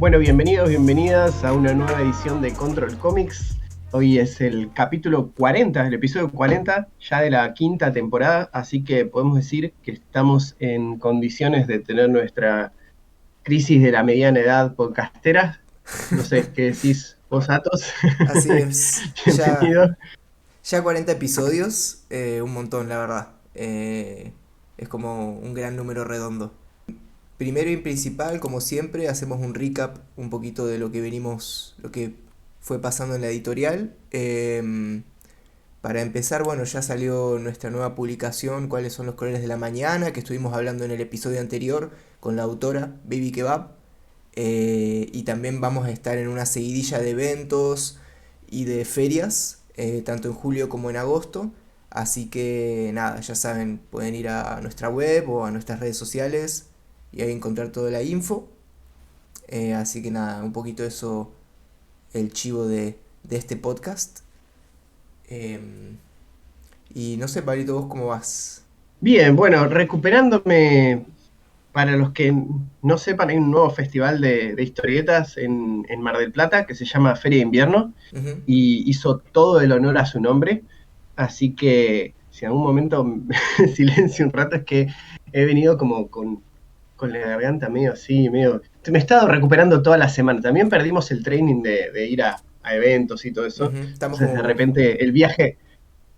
Bueno, bienvenidos, bienvenidas a una nueva edición de Control Comics. Hoy es el capítulo 40, el episodio 40, ya de la quinta temporada, así que podemos decir que estamos en condiciones de tener nuestra crisis de la mediana edad podcastera. No sé, ¿qué decís vos, Atos? Así es, Bienvenido. ya 40 episodios, un montón la verdad. Es como un gran número redondo. Primero y principal, como siempre, hacemos un recap un poquito de lo que fue pasando en la editorial. Para empezar, bueno, ya salió nuestra nueva publicación, cuáles son los colores de la mañana, que estuvimos hablando en el episodio anterior con la autora Baby Kebab. Y también vamos a estar en una seguidilla de eventos y de ferias, tanto en julio como en agosto. Así que nada, ya saben, pueden ir a nuestra web o a nuestras redes sociales y ahí encontrar toda la info. Así que nada, un poquito eso, el chivo de este podcast. Em, y no sé, Pablito, ¿vos cómo vas? Bien, bueno, recuperándome, para los que no sepan, hay un nuevo festival de historietas en Mar del Plata que se llama Feria de Invierno Ujú. y hizo todo el honor a su nombre. Así que si en algún momento me silencio un rato es que he venido como con la garganta medio así, medio... Me he estado recuperando toda la semana. También perdimos el training de ir a eventos y todo eso. Ujú. Estamos Entonces de como... repente el viaje,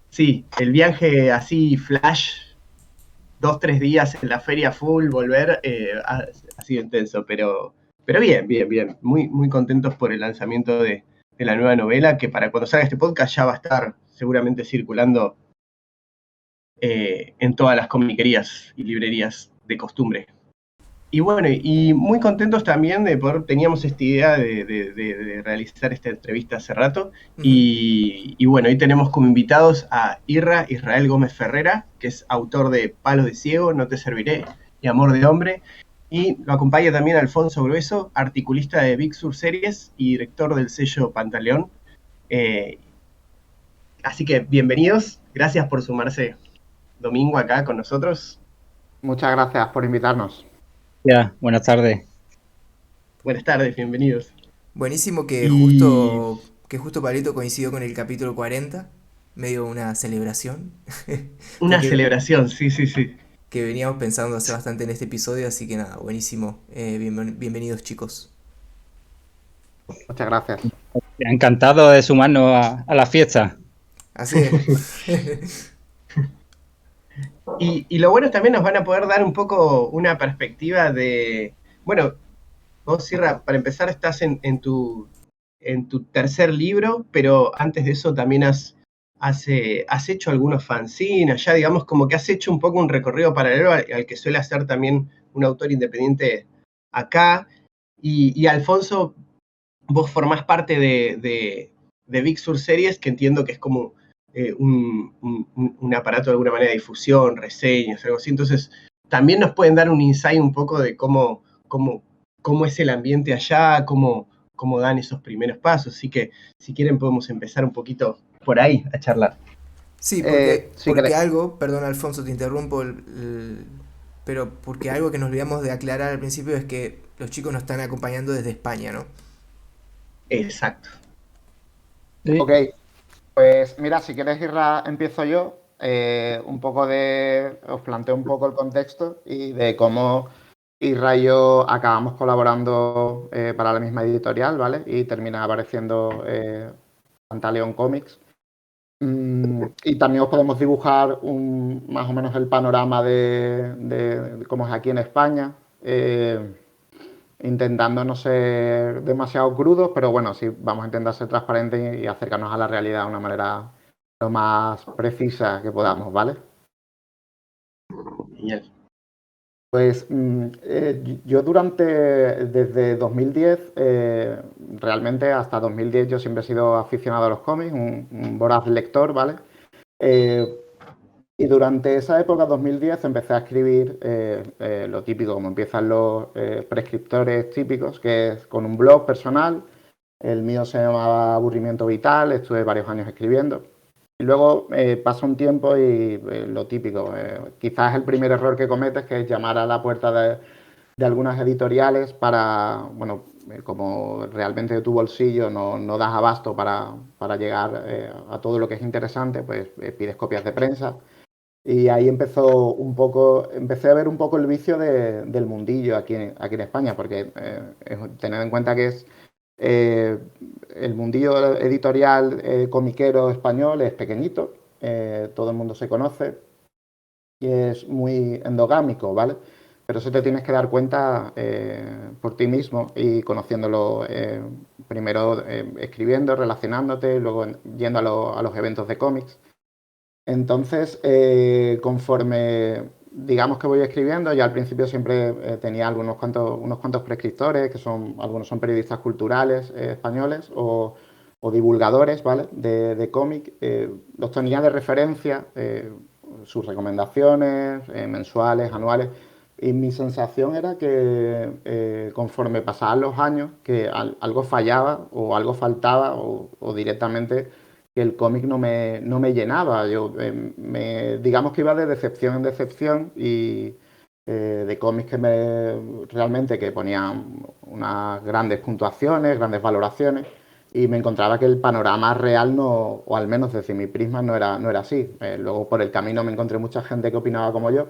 sí, el viaje así flash, 2, 3 días en la feria full, volver, ha sido intenso, pero bien, bien, bien. Muy, muy contentos por el lanzamiento de la nueva novela, que para cuando salga este podcast ya va a estar seguramente circulando en todas las comiquerías y librerías de costumbre. Y bueno, y muy contentos también de poder, teníamos esta idea de realizar esta entrevista hace rato, Ujú. y bueno, hoy tenemos como invitados a Israel Gómez Ferrera, que es autor de Palos de Ciego, No te serviré y Amor de Hombre, y lo acompaña también Alfonso Grueso, articulista de Big Sur Series y director del sello Pantaleón. Eh, Así que bienvenidos, gracias por sumarse domingo acá con nosotros. Muchas gracias por invitarnos. Ya, buenas tardes. Buenas tardes, bienvenidos. Buenísimo Y que justo Pablito coincidió con el capítulo 40, medio una celebración, una porque celebración, sí, sí, sí. que veníamos pensando hace bastante en este episodio, así que nada, buenísimo. Bienvenidos chicos. Muchas gracias. Encantado de sumarnos a la fiesta. Así es. Y lo bueno es también nos van a poder dar un poco una perspectiva de, bueno, vos, Sierra, para empezar estás en tu tercer libro, pero antes de eso también has hecho algunos fanzines, ya digamos como que has hecho un poco un recorrido paralelo al que suele hacer también un autor independiente acá. Y Alfonso, vos formás parte de Big Sur Series, que entiendo que es como un aparato de alguna manera de difusión, reseñas, algo así. Entonces, también nos pueden dar un insight un poco de cómo es el ambiente allá, cómo dan esos primeros pasos. Así que, si quieren, podemos empezar un poquito por ahí a charlar. Sí, Si porque queréis, algo, perdón Alfonso, te interrumpo, pero porque algo que nos olvidamos de aclarar al principio es que los chicos nos están acompañando desde España, ¿no? Exacto. ok, Sí. pues mira, si queréis, Irra, empiezo yo. Os planteo un poco el contexto y de cómo Irra y yo acabamos colaborando para la misma editorial, ¿vale? Y termina apareciendo Pantaleón Comics. Y también os podemos dibujar más o menos el panorama de cómo es aquí en España. Intentando no ser demasiado crudos, pero bueno, sí vamos a intentar ser transparentes y acercarnos a la realidad de una manera lo más precisa que podamos, ¿vale? Genial. Pues yo desde 2010, realmente hasta 2010 yo siempre he sido aficionado a los cómics, un voraz lector, ¿vale? Eh, Y durante esa época, 2010, empecé a escribir lo típico, como empiezan los prescriptores típicos, que es con un blog personal. El mío se llamaba Aburrimiento Vital, estuve varios años escribiendo. Y luego pasa un tiempo y lo típico, quizás el primer error que cometes, que es llamar a la puerta de algunas editoriales para, bueno, como realmente de tu bolsillo no das abasto para llegar a todo lo que es interesante, pues pides copias de prensa. Y ahí empecé a ver un poco el vicio del mundillo aquí en España, porque tened en cuenta que es el mundillo editorial comiquero español es pequeñito, todo el mundo se conoce y es muy endogámico, ¿vale? Pero eso te tienes que dar cuenta por ti mismo y conociéndolo primero escribiendo, relacionándote, y luego yendo a los eventos de cómics. Entonces, conforme digamos que voy escribiendo, ya al principio siempre tenía unos cuantos prescriptores, algunos son periodistas culturales españoles o divulgadores, ¿vale? De cómic. Los tenía de referencia, sus recomendaciones mensuales, anuales. Y mi sensación era que conforme pasaban los años, que algo fallaba o algo faltaba o directamente que el cómic no me llenaba. Yo digamos que iba de decepción en decepción y de cómics realmente que ponían unas grandes puntuaciones, grandes valoraciones, y me encontraba que el panorama real no, o al menos desde mi prisma, no era así. Luego por el camino me encontré mucha gente que opinaba como yo.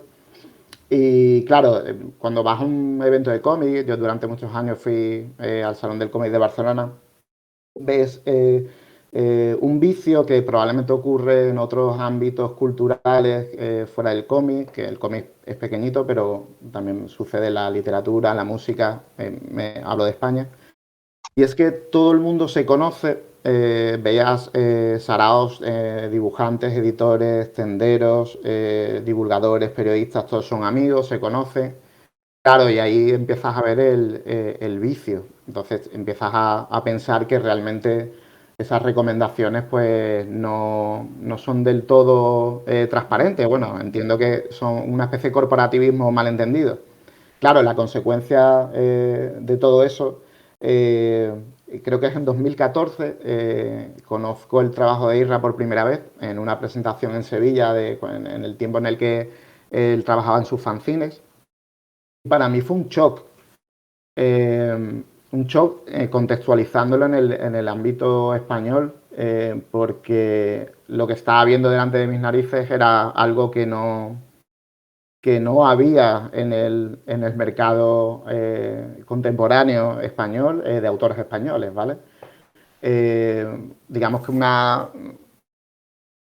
Y claro, cuando vas a un evento de cómic, yo durante muchos años fui al Salón del Cómic de Barcelona, ves un vicio que probablemente ocurre en otros ámbitos culturales fuera del cómic, que el cómic es pequeñito, pero también sucede en la literatura, la música, hablo de España. Y es que todo el mundo se conoce, veías saraos, dibujantes, editores, tenderos, divulgadores, periodistas, todos son amigos, se conocen. Claro, y ahí empiezas a ver el vicio. Entonces empiezas a pensar que realmente esas recomendaciones pues no son del todo transparentes. Bueno, entiendo que son una especie de corporativismo malentendido. Claro, la consecuencia de todo eso, eh, creo que es en 2014, conozco el trabajo de Isra por primera vez en una presentación en Sevilla en el tiempo en el que él trabajaba en sus fanzines. Para mí fue un shock contextualizándolo en el ámbito español, porque lo que estaba viendo delante de mis narices era algo que no había en el mercado contemporáneo español de autores españoles, ¿vale? Digamos que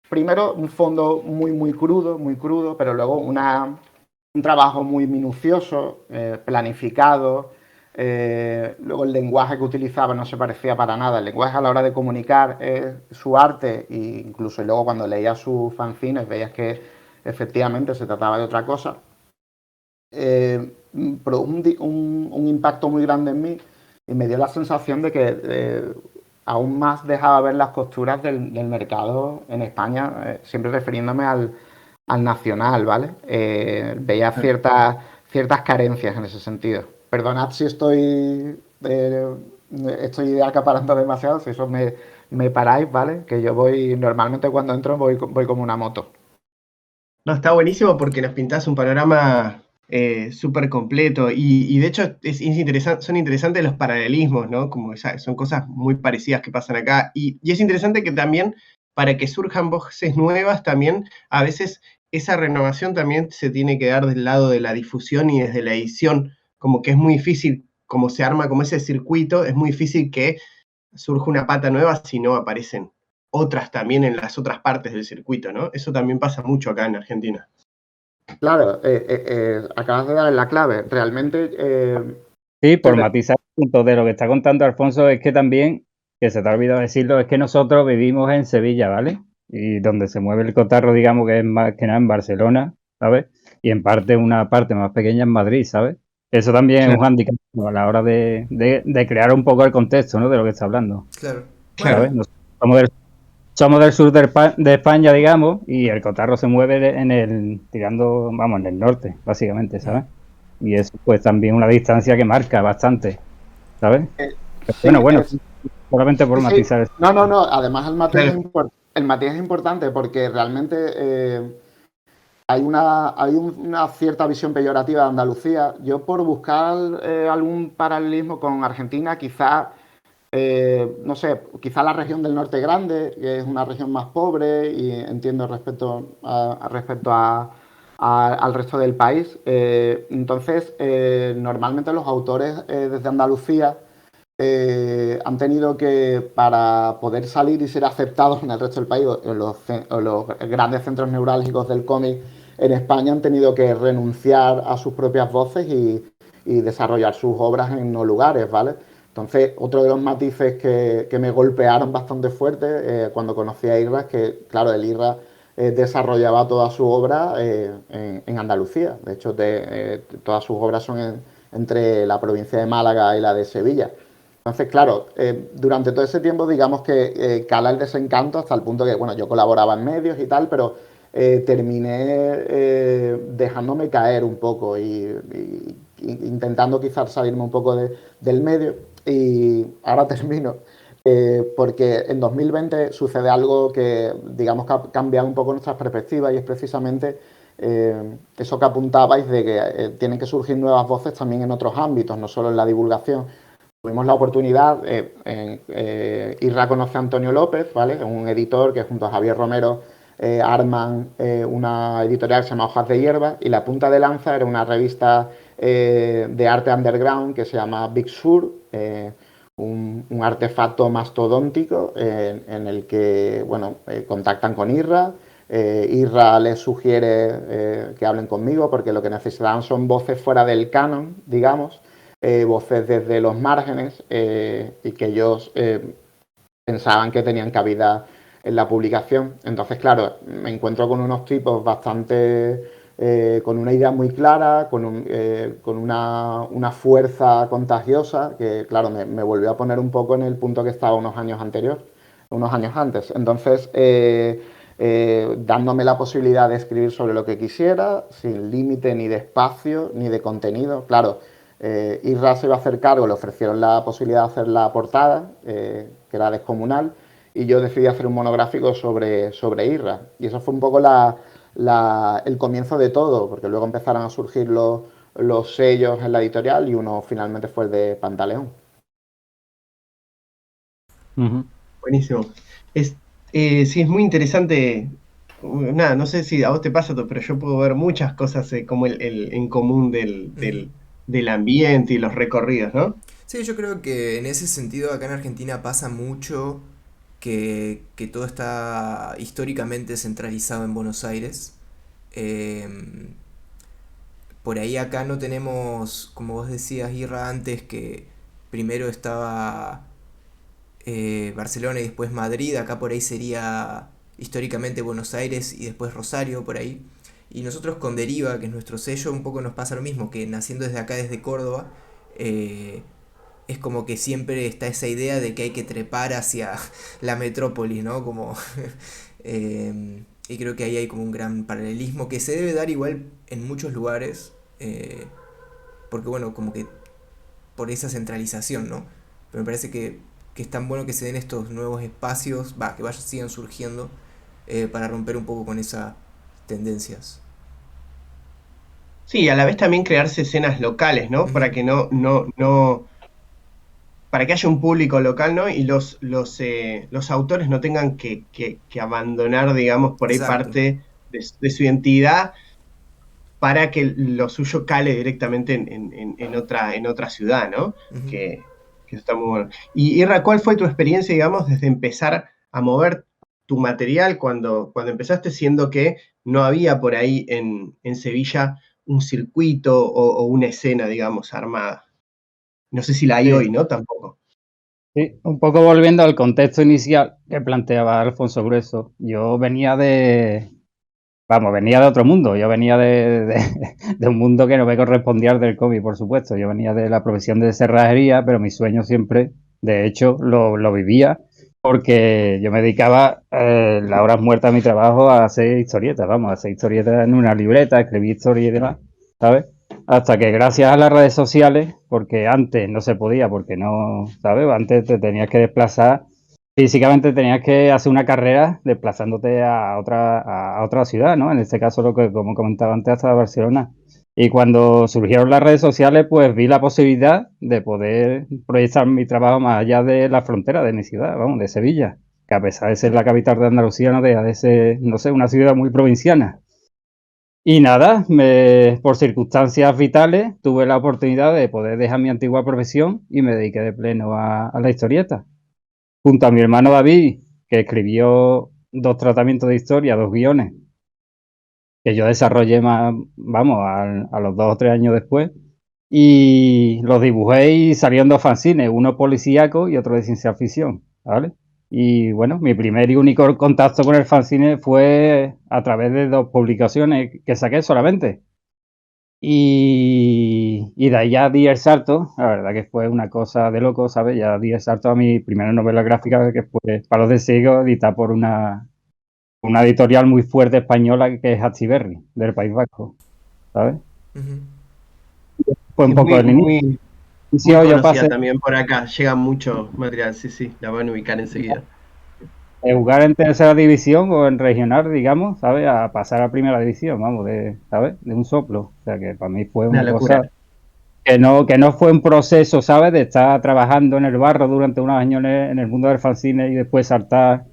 primero un fondo muy crudo, pero luego un trabajo muy minucioso, planificado. Luego el lenguaje que utilizaba no se parecía para nada. El lenguaje a la hora de comunicar su arte, e incluso luego cuando leías sus fanzines veías que efectivamente se trataba de otra cosa. Un impacto muy grande en mí y me dio la sensación de que aún más dejaba ver las costuras del mercado en España, siempre refiriéndome al nacional, ¿vale? Veía ciertas carencias en ese sentido. Perdonad si estoy acaparando demasiado, si eso me paráis, ¿vale? Que yo normalmente cuando entro voy como una moto. No, está buenísimo porque nos pintás un panorama súper completo y de hecho son interesantes los paralelismos, ¿no? Como son cosas muy parecidas que pasan acá y es interesante que también para que surjan voces nuevas también a veces esa renovación también se tiene que dar del lado de la difusión y desde la edición, como que es muy difícil, como se arma como ese circuito, es muy difícil que surja una pata nueva si no aparecen otras también en las otras partes del circuito, ¿no? Eso también pasa mucho acá en Argentina. Claro, acabas de dar en la clave. Realmente... Sí, por matizar el punto de lo que está contando Alfonso, es que también, que se te ha olvidado decirlo, es que nosotros vivimos en Sevilla, ¿vale? Y donde se mueve el cotarro, digamos que es más que nada en Barcelona, ¿sabes? Y en parte una parte más pequeña en Madrid, ¿sabes? Eso también es un hándicap a la hora de crear un poco el contexto, ¿no? De lo que está hablando. Claro. ¿Sabes? Somos del sur de España, digamos, y el cotarro se mueve en el norte, básicamente, ¿sabes? Y eso pues también una distancia que marca bastante, ¿sabes? Sí, bueno, solamente por matizar eso. No, además el matiz es importante porque realmente hay una cierta visión peyorativa de Andalucía. Yo, por buscar algún paralelismo con Argentina, quizás, no sé, quizá la región del Norte Grande, que es una región más pobre, y entiendo al resto del país. Entonces, normalmente los autores desde Andalucía han tenido que, para poder salir y ser aceptados en el resto del país, o los grandes centros neurálgicos del cómic en España, han tenido que renunciar a sus propias voces y desarrollar sus obras en no lugares, ¿vale? Entonces, otro de los matices que me golpearon bastante fuerte cuando conocí a Irra es que, claro, el Irra desarrollaba toda su obra en Andalucía. De hecho, todas sus obras son entre la provincia de Málaga y la de Sevilla. Entonces, claro, durante todo ese tiempo, digamos que cala el desencanto hasta el punto que, bueno, yo colaboraba en medios y tal, pero terminé dejándome caer un poco y intentando quizás salirme un poco del medio. Y ahora termino, porque en 2020 sucede algo que, digamos, que ha cambiado un poco nuestras perspectivas, y es precisamente eso que apuntabais de que tienen que surgir nuevas voces también en otros ámbitos, no solo en la divulgación. Tuvimos la oportunidad, Irra conoce a Antonio López, ¿vale? Un editor que junto a Javier Romero arman una editorial que se llama Hojas de Hierba, y la punta de lanza era una revista de arte underground que se llama Big Sur, un artefacto mastodóntico en el que, bueno, contactan con Irra. Irra les sugiere que hablen conmigo porque lo que necesitaban son voces fuera del canon, digamos, voces desde los márgenes, y que ellos pensaban que tenían cabida en la publicación. Entonces, claro, me encuentro con unos tipos bastante con una idea muy clara, con una fuerza contagiosa que, claro, me volvió a poner un poco en el punto que estaba unos años antes. Entonces, dándome la posibilidad de escribir sobre lo que quisiera, sin límite ni de espacio ni de contenido. Claro, Irra se iba a hacer cargo, le ofrecieron la posibilidad de hacer la portada, que era descomunal, y yo decidí hacer un monográfico sobre Irra. Y eso fue un poco el comienzo de todo, porque luego empezaron a surgir los sellos en la editorial, y uno finalmente fue el de Pantaleón. Buenísimo. Sí, es muy interesante. Nada, no sé si a vos te pasa, pero yo puedo ver muchas cosas como en común del ambiente y los recorridos, ¿no? Sí, yo creo que en ese sentido acá en Argentina pasa mucho que todo está históricamente centralizado en Buenos Aires. Em, por ahí acá no tenemos, como vos decías, Irra, antes que primero estaba Barcelona y después Madrid. Acá por ahí sería históricamente Buenos Aires y después Rosario, por ahí. Y nosotros con Deriva, que es nuestro sello, un poco nos pasa lo mismo, que naciendo desde acá, desde Córdoba, eh, es como que siempre está esa idea de que hay que trepar hacia la metrópolis, ¿no? Como, y creo que ahí hay como un gran paralelismo que se debe dar igual en muchos lugares, porque bueno, como que por esa centralización, ¿no? Pero me parece que es tan bueno que se den estos nuevos espacios, que sigan surgiendo, para romper un poco con esas tendencias. Sí, a la vez también crearse escenas locales, ¿no? Ujú. Para que no, para que haya un público local, ¿no? Y los autores no tengan que abandonar, digamos, por ahí Exacto. parte de su identidad para que lo suyo cale directamente en otra ciudad, ¿no? Ujú. Que está muy bueno. Y Irra, ¿cuál fue tu experiencia, digamos, desde empezar a mover tu material cuando empezaste, siendo que no había por ahí en Sevilla un circuito o una escena, digamos, armada? No sé si la hay hoy, Sí, ¿no? Tampoco. sí, un poco volviendo al contexto inicial que planteaba Alfonso Grueso. Yo venía de otro mundo. Yo venía de un mundo que no me correspondía al del cómic, por supuesto. Yo venía de la profesión de cerrajería, pero mi sueño siempre, de hecho, lo vivía porque yo me dedicaba las horas muertas de mi trabajo a hacer historietas, a hacer historietas en una libreta, escribir historias y demás, ¿sabes? Hasta que gracias a las redes sociales, porque antes no se podía, porque no, ¿sabes? Antes te tenías que desplazar físicamente tenías que hacer una carrera desplazándote a otra ciudad, ¿no? En este caso, lo que, como comentaba antes, hasta Barcelona. Y cuando surgieron las redes sociales, pues vi la posibilidad de poder proyectar mi trabajo más allá de la frontera de mi ciudad, vamos, de Sevilla, que a pesar de ser la capital de Andalucía, no deja de ser, no sé, una ciudad muy provinciana. Y nada, por circunstancias vitales tuve la oportunidad de poder dejar mi antigua profesión y me dediqué de pleno a la historieta. Junto a mi hermano David, que escribió 2 tratamientos de historia, 2 guiones, que yo desarrollé más, vamos, a los 2 o 3 años después, y los dibujé y salieron 2 fanzines, uno policíaco y otro de ciencia ficción, ¿vale? Y bueno, mi primer y único contacto con el fanzine fue a través de 2 publicaciones que saqué solamente. Y de ahí ya di el salto, la verdad que fue una cosa de loco, ¿sabes? Ya di el salto a mi primera novela gráfica, que fue Palos de Ciego, editada por una editorial muy fuerte española que es Astiberri, del País Vasco, ¿sabes? Ujú. Fue Sí, un es poco muy, el muy, muy inicio, yo conocida pasé también por acá. Llega mucho material, sí, sí, la van a ubicar enseguida. de jugar en tercera división o en regional, digamos, ¿sabes? A pasar a primera división, vamos, ¿sabes? De un soplo. O sea que para mí fue Una una cosa locura. que no fue un proceso, ¿sabes? De estar trabajando en el barro durante unos años en el mundo del fanzine y después saltar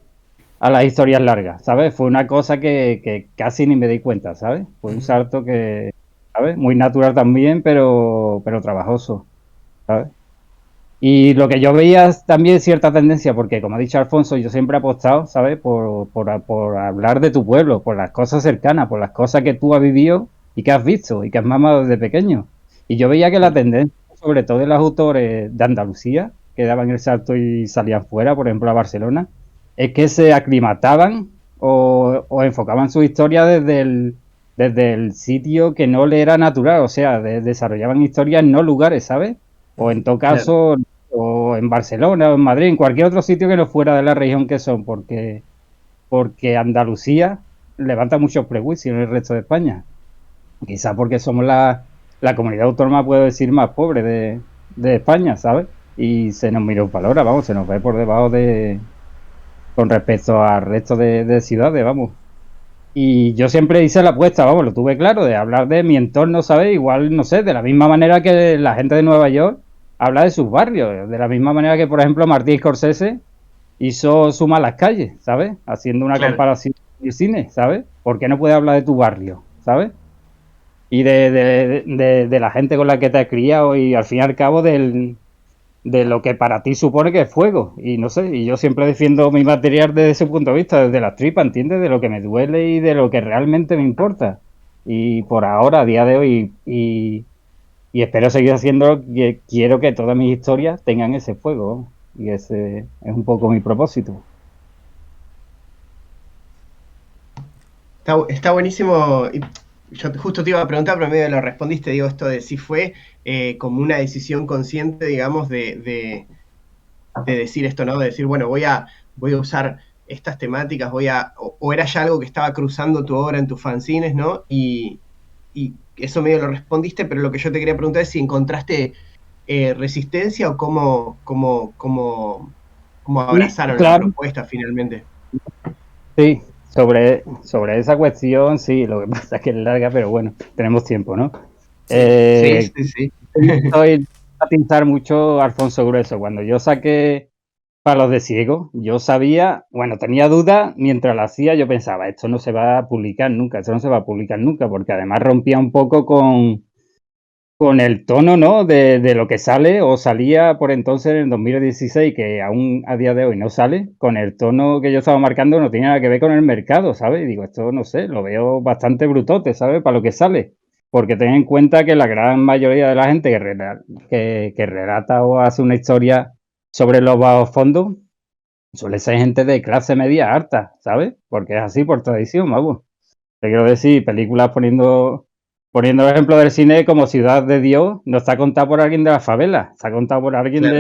a las historias largas, ¿sabes? Fue una cosa que casi ni me di cuenta, ¿sabes? Fue un Ujú. salto que, ¿sabes? Muy natural también, pero trabajoso, ¿sabes? Y lo que yo veía es también cierta tendencia, porque como ha dicho Alfonso, yo siempre he apostado, ¿sabes? Por hablar de tu pueblo, por las cosas cercanas, por las cosas que tú has vivido y que has visto y que has mamado desde pequeño. Y yo veía que la tendencia, sobre todo de los autores de Andalucía, que daban el salto y salían fuera, por ejemplo a Barcelona, es que se aclimataban o enfocaban su historia desde el sitio que no le era natural, o sea, desarrollaban historias en no lugares, ¿sabes? O en todo Claro. caso, o en Barcelona o en Madrid, en cualquier otro sitio que no fuera de la región que son, porque Andalucía levanta muchos prejuicios en el resto de España. Quizá porque somos la comunidad autónoma, puedo decir, más pobre de España, ¿sabes? Y se nos mira un valor, vamos, se nos ve por debajo con respecto al resto de ciudades, vamos. Y yo siempre hice la apuesta, vamos, lo tuve claro, de hablar de mi entorno, ¿sabes? Igual, no sé, de la misma manera que la gente de Nueva York habla de sus barrios, de la misma manera que, por ejemplo, Martín Scorsese hizo Suma a las calles, ¿sabes? Haciendo una Claro. comparación del cine, ¿sabes? ¿Por qué no puede hablar de tu barrio, ¿sabes? Y de la gente con la que te has criado y al fin y al cabo de lo que para ti supone que es fuego. Y no sé, y yo siempre defiendo mi material desde ese punto de vista, desde las tripas, ¿entiendes? De lo que me duele y de lo que realmente me importa. Y por ahora, a día de hoy, y espero seguir haciéndolo, que quiero que todas mis historias tengan ese fuego. Y ese es un poco mi propósito. Está buenísimo. Y yo justo te iba a preguntar, pero medio lo respondiste, digo, esto de si fue como una decisión consciente, digamos, de decir esto, ¿no? De decir, bueno, voy a usar estas temáticas, o era ya algo que estaba cruzando tu obra en tus fanzines, ¿no? Y eso medio lo respondiste, pero lo que yo te quería preguntar es si encontraste resistencia o cómo Y abrazaron la claro, propuesta finalmente. sí, sobre esa cuestión, sí, lo que pasa es que es larga, pero bueno, tenemos tiempo, ¿no? Sí. Sí, Eh, sí, sí. Soy a pintar mucho Alfonso Grueso. Cuando yo saqué Palos de Ciego, yo sabía, bueno, tenía dudas mientras lo hacía, yo pensaba, esto no se va a publicar nunca, esto no se va a publicar nunca, porque además rompía un poco con el tono, ¿no? De lo que sale o salía por entonces en el 2016, que aún a día de hoy no sale, con el tono que yo estaba marcando no tiene nada que ver con el mercado, ¿sabes? Y digo, esto no sé, lo veo bastante brutote, ¿sabes? Para lo que sale. Porque ten en cuenta que la gran mayoría de la gente que relata o hace una historia sobre los bajos fondos suele ser gente de clase media alta, ¿sabes? Porque es así por tradición, vamos. Te quiero decir, películas poniendo el ejemplo del cine como Ciudad de Dios, no está contada por alguien de la favela, está contada por alguien Claro.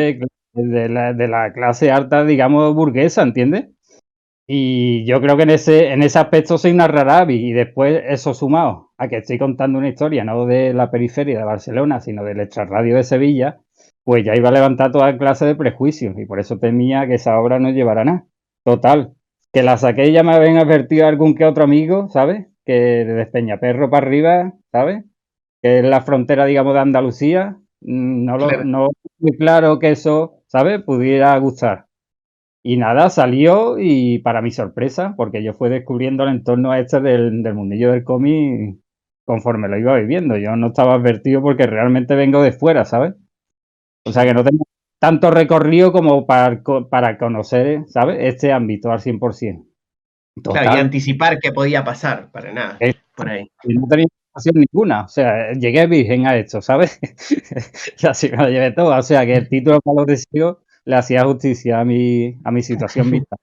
de la clase alta, digamos, burguesa, ¿entiendes? Y yo creo que en ese aspecto soy una rara avis, y después eso sumado a que estoy contando una historia no de la periferia de Barcelona, sino del extrarradio de Sevilla, pues ya iba a levantar toda clase de prejuicios y por eso temía que esa obra no llevara nada. Total, que la saqué y ya me habían advertido algún que otro amigo, ¿sabes? Que desde Peñaperro para arriba, ¿sabes? Que es la frontera, digamos, de Andalucía, Claro. no muy claro que eso, ¿sabes? Pudiera gustar. Y nada, salió y para mi sorpresa, porque yo fui descubriendo el entorno este del mundillo del cómic conforme lo iba viviendo. Yo no estaba advertido porque realmente vengo de fuera, ¿sabes? O sea que no tengo tanto recorrido como para conocer, ¿sabes? Este ámbito al 100%. Claro, y Total, anticipar qué podía pasar, para nada, eh, por ahí. y no tenía información ninguna. O sea, llegué virgen a esto, ¿sabes? Y así me lo llevé todo. O sea que el título Palo de Ciego le hacía justicia a mi situación vital.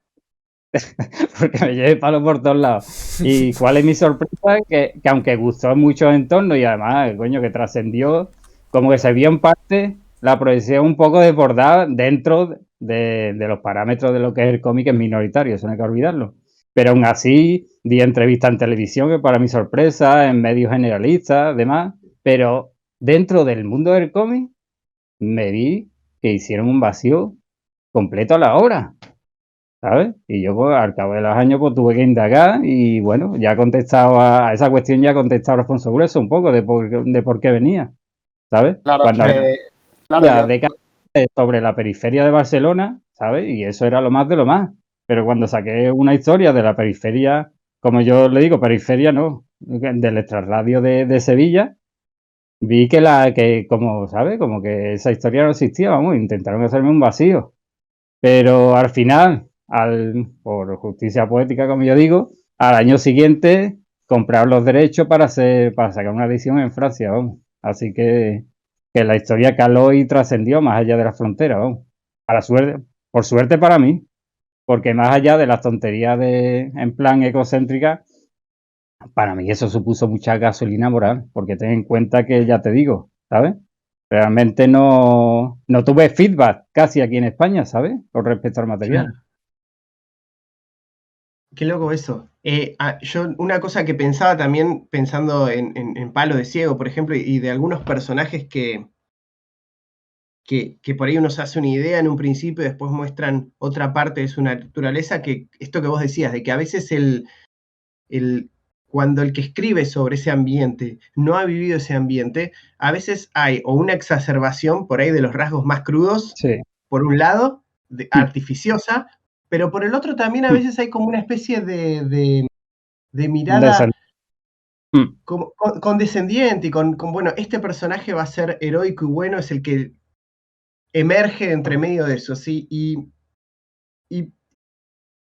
Porque me llevé palo por todos lados. ¿Y cuál es mi sorpresa? Que aunque gustó en muchos entornos y además, coño, que trascendió, como que se vio en parte la proyección un poco desbordada dentro de los parámetros de lo que es el cómic en minoritario, eso no hay que olvidarlo. Pero aún así, di entrevistas en televisión, que para mi sorpresa, en medios generalistas, demás, pero dentro del mundo del cómic me vi que hicieron un vacío completo a la obra. ¿Sabes? Y yo, pues, al cabo de los años, pues tuve que indagar y, bueno, ya he contestado a esa cuestión, ya ha contestado Alfonso Grueso un poco de por qué venía, ¿sabes? Claro, Cuando claro, había yo, décadas sobre la periferia de Barcelona, ¿sabes? Y eso era lo más de lo más. Pero cuando saqué una historia de la periferia, como yo le digo, periferia no, del extrarradio de Sevilla, vi que como, ¿sabes? Como que esa historia no existía, vamos, intentaron hacerme un vacío. Pero al final, por justicia poética, como yo digo, al año siguiente compraron los derechos para sacar una edición en Francia, vamos. Así que la historia caló y trascendió más allá de la frontera, vamos. Por suerte para mí, porque más allá de las tonterías en plan egocéntrica, para mí eso supuso mucha gasolina moral, porque ten en cuenta que ya te digo, ¿sabes? Realmente no tuve feedback casi aquí en España, ¿sabes? Con respecto al material. Claro. Qué loco eso. Yo una cosa que pensaba también, pensando en Palo de Ciego, por ejemplo, y de algunos personajes que por ahí uno se hace una idea en un principio y después muestran otra parte de su naturaleza, que esto que vos decías, de que a veces el, cuando el que escribe sobre ese ambiente no ha vivido ese ambiente, a veces hay o una exacerbación por ahí de los rasgos más crudos, Sí. por un lado, Mm, artificiosa, pero por el otro también a mm. veces hay como una especie de Desen- mirada mm. condescendiente y bueno, este personaje va a ser heroico y bueno, es el que emerge entre medio de eso, ¿sí? Y,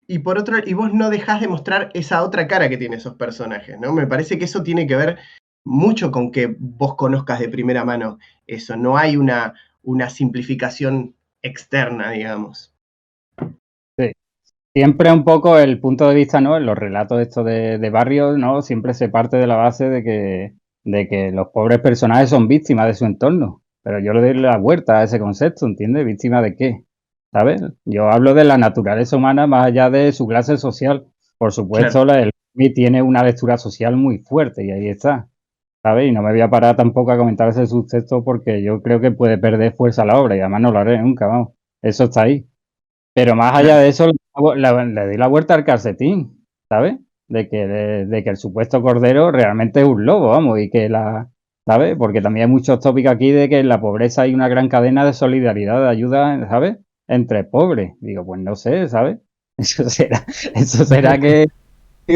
y por otro, y vos no dejás de mostrar esa otra cara que tienen esos personajes, ¿no? Me parece que eso tiene que ver mucho con que vos conozcas de primera mano eso, no hay una simplificación externa, digamos. Sí. Siempre un poco el punto de vista, ¿no? En los relatos estos de barrio, ¿no? Siempre se parte de la base de que los pobres personajes son víctimas de su entorno. Pero yo le doy la vuelta a ese concepto, ¿entiendes? ¿Víctima de qué? ¿Sabes? Yo hablo de la naturaleza humana más allá de su clase social. Por supuesto, Claro, el cómic tiene una lectura social muy fuerte y ahí está, ¿sabes? Y no me voy a parar tampoco a comentar ese subtexto porque yo creo que puede perder fuerza la obra y además no lo haré nunca, vamos. Eso está ahí. Pero más allá claro. de eso, le di la vuelta al calcetín, ¿sabes? De que el supuesto cordero realmente es un lobo, vamos, y que ¿sabes? Porque también hay muchos tópicos aquí de que en la pobreza hay una gran cadena de solidaridad, de ayuda, ¿sabes? Entre pobres. Digo, pues no sé, ¿sabes? Eso será que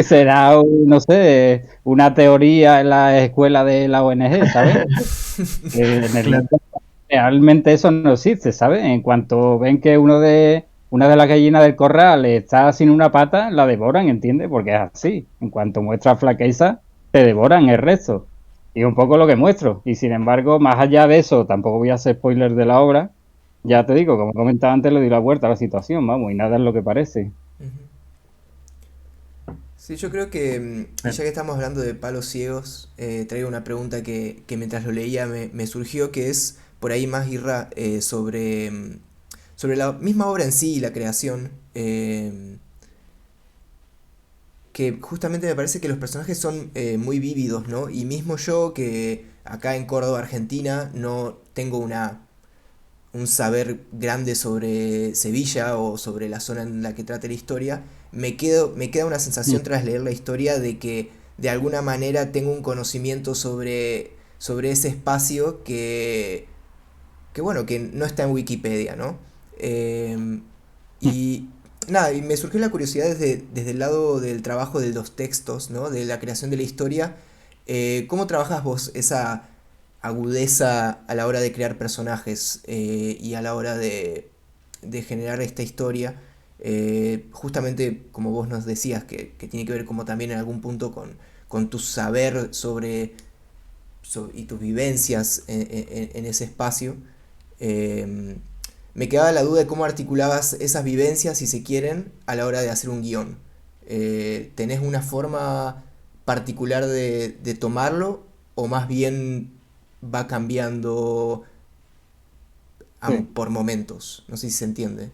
será, no sé, una teoría en la escuela de la ONG, ¿sabes? En el Claro. mundo realmente eso no existe, ¿sabes? En cuanto ven que una de las gallinas del corral está sin una pata, la devoran, ¿entiendes? Porque es así. En cuanto muestra flaqueza, te devoran el resto. Y un poco lo que muestro. Y sin embargo, más allá de eso, tampoco voy a hacer spoiler de la obra. Ya te digo, como comentaba antes, le di la vuelta a la situación, vamos, y nada es lo que parece. Ujú. Sí, yo creo que, y ya que estamos hablando de palos ciegos, traigo una pregunta que mientras lo leía me surgió, que es por ahí más Irra, sobre, sobre la misma obra en sí y la creación. que justamente me parece que los personajes son muy vívidos, ¿no? Y mismo yo, que acá en Córdoba, Argentina, no tengo un saber grande sobre Sevilla o sobre la zona en la que trata la historia, me queda una sensación tras leer la historia de que de alguna manera tengo un conocimiento sobre ese espacio que bueno, que no está en Wikipedia, ¿no? Y nada, y me surgió la curiosidad desde el lado del trabajo de los textos, ¿no? De la creación de la historia. ¿Cómo trabajas vos esa agudeza a la hora de crear personajes y a la hora de generar esta historia? Justamente como vos nos decías, que tiene que ver como también en algún punto con tu saber y tus vivencias en ese espacio. Eh, Me quedaba la duda de cómo articulabas esas vivencias, si se quieren, a la hora de hacer un guión. ¿Tenés una forma particular de tomarlo o más bien va cambiando Sí. por momentos? No sé si se entiende.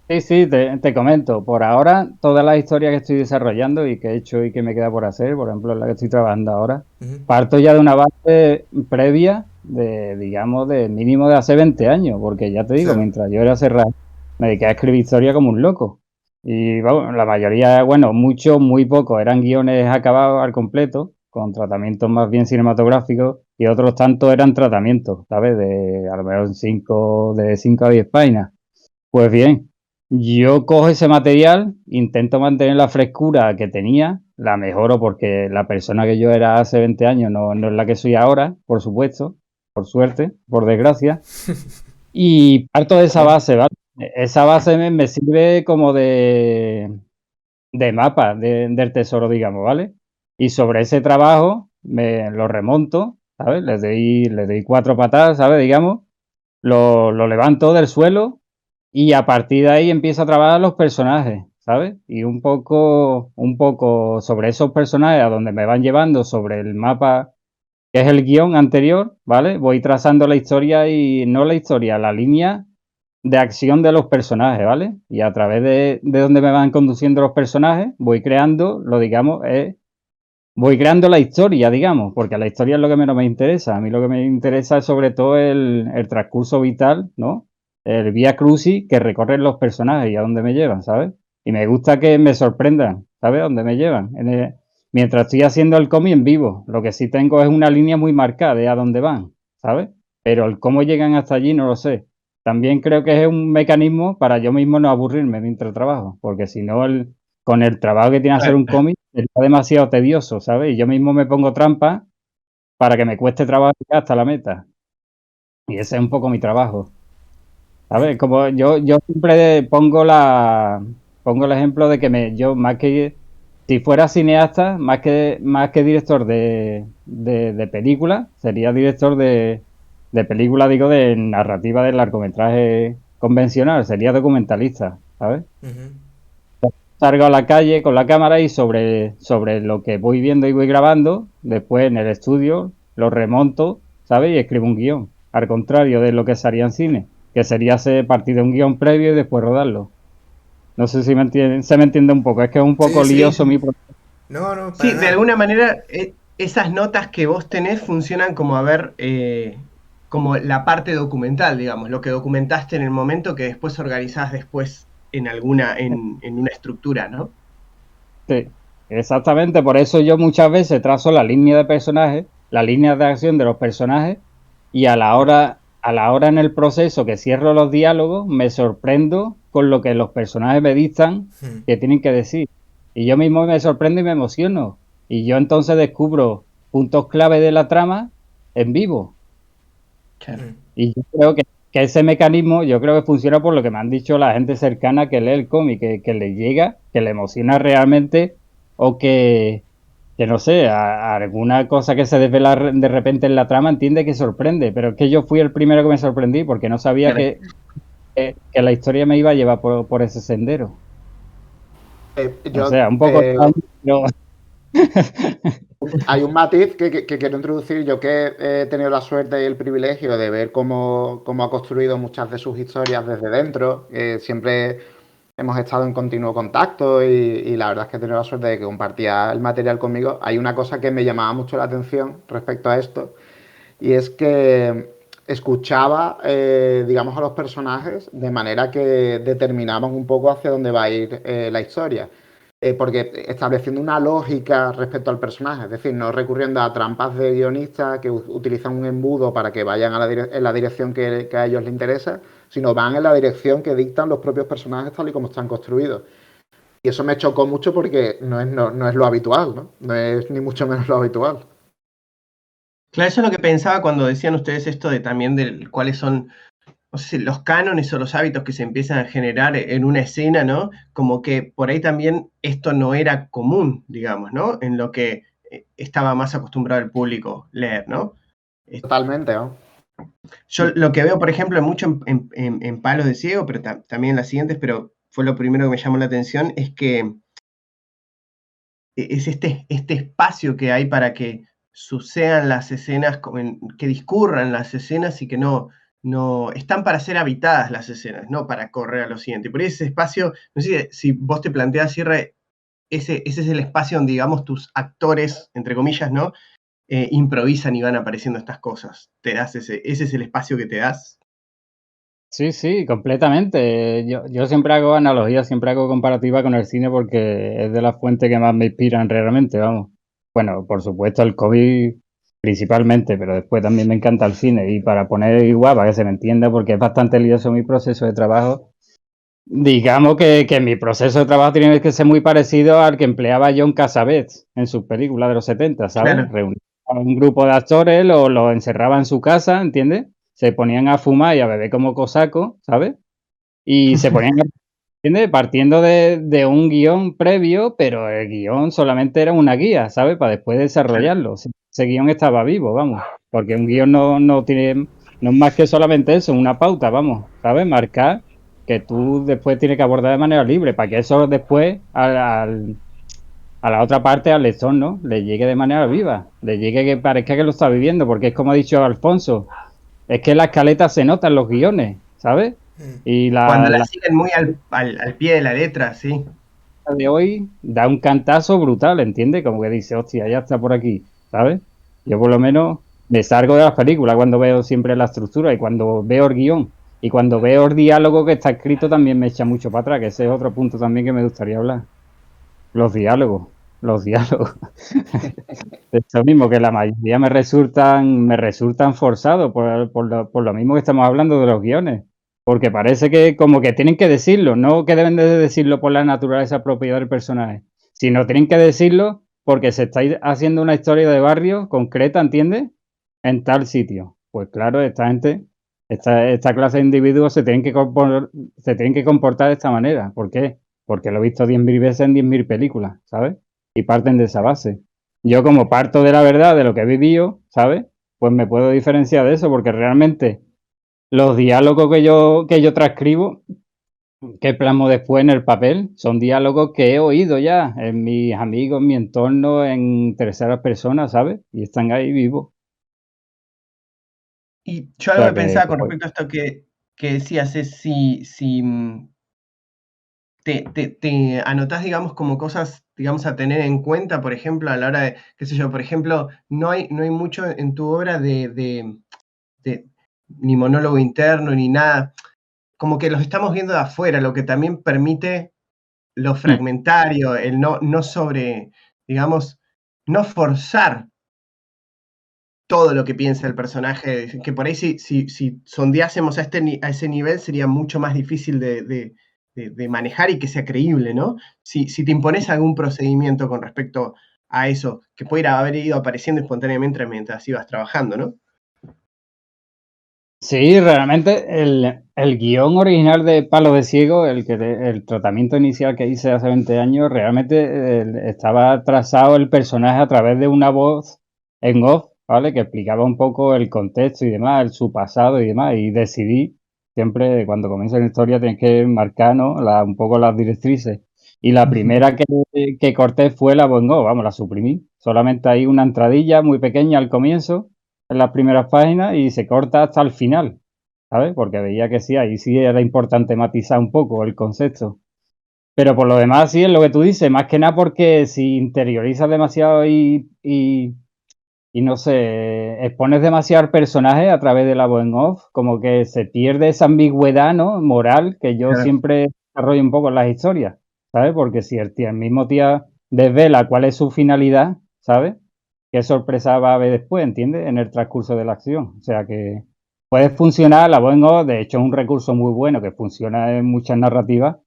Sí, sí, te comento. Por ahora, todas las historias que estoy desarrollando y que he hecho y que me queda por hacer, por ejemplo, la que estoy trabajando ahora, Ujú. parto ya de una base previa de, digamos, de mínimo de hace 20 años, porque ya te digo, Claro. mientras yo era cerrado, me dediqué a escribir historia como un loco. Y bueno, la mayoría, bueno, muchos, muy pocos, eran guiones acabados al completo, con tratamientos más bien cinematográficos, y otros tantos eran tratamientos, ¿sabes? De a lo mejor de 5 a 10 páginas. Pues bien, yo cojo ese material, intento mantener la frescura que tenía, la mejoro porque la persona que yo era hace 20 años no es la que soy ahora, por supuesto, por suerte, por desgracia, y parto de esa base, ¿vale? Esa base me sirve como de mapa del tesoro, digamos, ¿vale? Y sobre ese trabajo me lo remonto, ¿sabes? Le doy 4 patadas, ¿sabes? Digamos, lo levanto del suelo y a partir de ahí empiezo a trabajar los personajes, ¿sabes? Y un poco sobre esos personajes a donde me van llevando sobre el mapa que es el guión anterior, ¿vale? Voy trazando la historia y no la historia, la línea de acción de los personajes, ¿vale? Y a través de donde me van conduciendo los personajes, voy creando, lo digamos, voy creando la historia, digamos, porque la historia es lo que menos me interesa. A mí lo que me interesa es sobre todo el transcurso vital, ¿no? El vía crucis que recorren los personajes y a dónde me llevan, ¿sabes? Y me gusta que me sorprendan, ¿sabes? A dónde me llevan. Mientras estoy haciendo el cómic en vivo, lo que sí tengo es una línea muy marcada de a dónde van, ¿sabes? Pero el cómo llegan hasta allí no lo sé. También creo que es un mecanismo para yo mismo no aburrirme mientras trabajo, porque si no, con el trabajo que tiene hacer Claro. un cómic, está demasiado tedioso, ¿sabes? Y yo mismo me pongo trampa para que me cueste trabajo llegar hasta la meta. Y ese es un poco mi trabajo, ¿sabes? Como yo siempre pongo el ejemplo de que yo más que, si fuera cineasta, más que director de película, sería director de película, digo, de narrativa de largometraje convencional, sería documentalista, ¿sabes? Ujú. Salgo a la calle con la cámara y sobre lo que voy viendo y voy grabando, después en el estudio lo remonto, ¿sabes? Y escribo un guión. Al contrario de lo que se haría en cine, que sería partir de un guión previo y después rodarlo. No sé si se me entiende un poco, es que es un Sí, poco sí. lioso mi proceso. No, no, para Sí, de nada. alguna manera esas notas que vos tenés funcionan como a ver, como la parte documental, digamos, lo que documentaste en el momento que después organizás después en en una estructura, ¿no? Sí, exactamente, por eso yo muchas veces trazo la línea de personajes, la línea de acción de los personajes, y a la hora en el proceso que cierro los diálogos, me sorprendo con lo que los personajes me dictan Hmm. que tienen que decir. Y yo mismo me sorprendo y me emociono. Y yo entonces descubro puntos clave de la trama en vivo. Claro. Hmm. Y yo creo que ese mecanismo, yo creo que funciona por lo que me han dicho la gente cercana que lee el cómic, que le llega, que le emociona realmente, o que no sé, alguna cosa que se desvela de repente en la trama entiende que sorprende, pero es que yo fui el primero que me sorprendí porque no sabía Claro. que la historia me iba a llevar por ese sendero. O Yo sea, un poco extraño, pero Hay un matiz que quiero introducir. Yo que he tenido la suerte y el privilegio de ver cómo ha construido muchas de sus historias desde dentro. Siempre hemos estado en continuo contacto y la verdad es que he tenido la suerte de que compartía el material conmigo. Hay una cosa que me llamaba mucho la atención respecto a esto y es que escuchaba, digamos, a los personajes de manera que determinaban un poco hacia dónde va a ir la historia. Porque estableciendo una lógica respecto al personaje, es decir, no recurriendo a trampas de guionistas que utilizan un embudo para que vayan en la dirección que a ellos les interesa, sino van en la dirección que dictan los propios personajes tal y como están construidos. Y eso me chocó mucho porque no es lo habitual, ¿no? No es ni mucho menos lo habitual. Claro, eso es lo que pensaba cuando decían ustedes esto de también de cuáles son, no sé si los cánones o los hábitos que se empiezan a generar en una escena, ¿no? Como que por ahí también esto no era común, digamos, ¿no? En lo que estaba más acostumbrado el público leer, ¿no? Totalmente, ¿no? Yo lo que veo, por ejemplo, mucho en Palos de Ciego, pero también en las siguientes, pero fue lo primero que me llamó la atención, es que es este espacio que hay para que sucedan las escenas, que discurran las escenas y que no están para ser habitadas las escenas, no para correr a lo siguiente. Y por ese espacio, no sé si vos te planteas, Cierre, ese es el espacio donde, digamos, tus actores, entre comillas, ¿no? Improvisan y van apareciendo estas cosas. ¿Te das ese es el espacio que te das? Sí, sí, completamente. Yo siempre hago analogías, siempre hago comparativa con el cine porque es de las fuentes que más me inspiran realmente, vamos. Bueno, por supuesto el COVID principalmente, pero después también me encanta el cine. Y para poner igual, para que se me entienda, porque es bastante lioso mi proceso de trabajo, digamos que mi proceso de trabajo tiene que ser muy parecido al que empleaba John Cassavetes en sus películas de los 70, ¿sabes? Claro. Reunía a un grupo de actores, lo encerraba en su casa, ¿entiendes? Se ponían a fumar y a beber como cosacos, ¿sabes? Y se ponían, ¿entiendes? Partiendo de un guión previo, pero el guión solamente era una guía, ¿sabes? Para después Claro. desarrollarlo. Ese guión estaba vivo, vamos. Porque un guión no tiene, no es más que solamente eso, una pauta, vamos, ¿sabes? Marcar que tú después tienes que abordar de manera libre, para que eso después a la otra parte, al lector, ¿no? Le llegue de manera viva, le llegue que parezca que lo está viviendo, porque es como ha dicho Alfonso, es que la escaleta se nota en los guiones, ¿sabes? Mm. Y Cuando la la siguen muy al pie de la letra, sí. de hoy da un cantazo brutal, ¿entiendes? Como que dice, hostia, ya está por aquí, ¿sabes? Yo por lo menos me salgo de las películas cuando veo siempre la estructura y cuando veo el guión y cuando veo el diálogo que está escrito también me echa mucho para atrás, que ese es otro punto también que me gustaría hablar. Los diálogos, los diálogos. Esto mismo, que la mayoría me resultan forzados por lo mismo que estamos hablando de los guiones. Porque parece que como que tienen que decirlo, no que deben de decirlo por la naturaleza propia del personaje, sino tienen que decirlo porque se está haciendo una historia de barrio concreta, ¿entiendes? En tal sitio. Pues claro, esta gente, esta clase de individuos se tienen que comportar de esta manera. ¿Por qué? Porque lo he visto 10.000 veces en 10.000 películas, ¿sabes? Y parten de esa base. Yo como parto de la verdad de lo que he vivido, ¿sabes? Pues me puedo diferenciar de eso porque realmente los diálogos que yo transcribo, que plasmo después en el papel, son diálogos que he oído ya en mis amigos, en mi entorno, en terceras personas, ¿sabes? Y están ahí vivos. Y yo O algo sea que pensaba que, con pues, respecto a esto que decías es si te anotás, digamos, como cosas, digamos, a tener en cuenta, por ejemplo, a la hora de, qué sé yo, por ejemplo, no hay mucho en tu obra de ni monólogo interno ni nada, como que los estamos viendo de afuera, lo que también permite lo fragmentario, el no sobre, digamos, no forzar todo lo que piensa el personaje, que por ahí si sondeásemos a ese nivel sería mucho más difícil de manejar y que sea creíble, ¿no? Si te impones algún procedimiento con respecto a eso, que pudiera haber ido apareciendo espontáneamente mientras ibas trabajando, ¿no? sí, realmente el guión original de Palo de Ciego, el tratamiento inicial que hice hace 20 años, realmente estaba trazado el personaje a través de una voz en off, ¿vale? Que explicaba un poco el contexto y demás, su pasado y demás. Y decidí, siempre cuando comienza la historia, tienes que marcar, ¿no? Un poco las directrices. Y la primera que corté fue la voz en off, vamos, la suprimí. Solamente hay una entradilla muy pequeña al comienzo en las primeras páginas y se corta hasta el final, ¿sabes? Porque veía que sí, ahí sí era importante matizar un poco el concepto. Pero por lo demás, sí, es lo que tú dices, más que nada porque si interiorizas demasiado y no sé, expones demasiado al personaje a través de la voz en off, como que se pierde esa ambigüedad, ¿no? Moral que yo Claro. siempre desarrollo un poco en las historias, ¿sabes? Porque si el mismo tío desvela cuál es su finalidad, ¿sabes? ¿Qué sorpresa va a haber después, entiendes? En el transcurso de la acción. O sea que puede funcionar la voz en off, de hecho es un recurso muy bueno que funciona en muchas narrativas.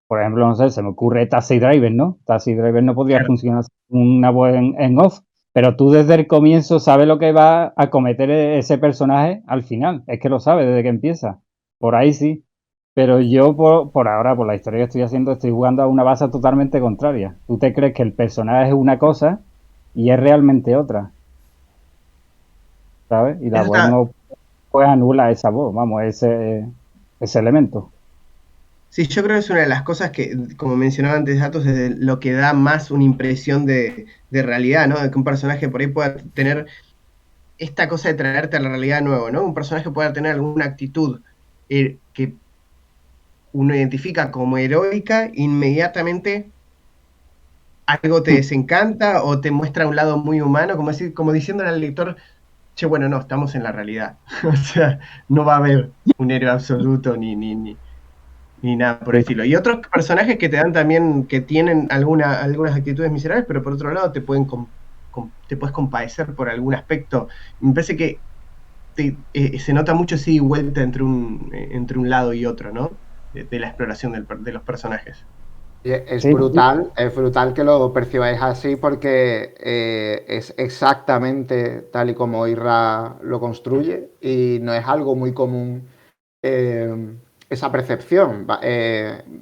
Por ejemplo, no sé, se me ocurre Taxi Driver, ¿no? Taxi Driver no podría Claro. funcionar sin una voz en off, pero tú desde el comienzo sabes lo que va a cometer ese personaje al final. Es que lo sabes desde que empieza. Por ahí sí. Pero yo por ahora, por la historia que estoy haciendo, estoy jugando a una base totalmente contraria. Tú te crees que el personaje es una cosa y es realmente otra, ¿sabes? Y la Eso voz en está, off pues anula esa voz, vamos, ese elemento. sí, yo creo que es una de las cosas que, como mencionaba antes, Datos, es lo que da más una impresión de realidad, ¿no? De que un personaje por ahí pueda tener esta cosa de traerte a la realidad de nuevo, ¿no? Un personaje pueda tener alguna actitud que uno identifica como heroica, inmediatamente algo te desencanta o te muestra un lado muy humano, como, decir, como diciéndole al lector, che, bueno, no, estamos en la realidad. O sea, no va a haber un héroe absoluto ni nada por el Sí, estilo. Y otros personajes que te dan también, que tienen algunas actitudes miserables, pero por otro lado te puedes compadecer por algún aspecto. Me parece que se nota mucho ida y vuelta entre un lado y otro, ¿no? De la exploración de los personajes. Y sí, sí. es brutal que lo percibáis así porque es exactamente tal y como Irra lo construye y no es algo muy común eh, esa percepción.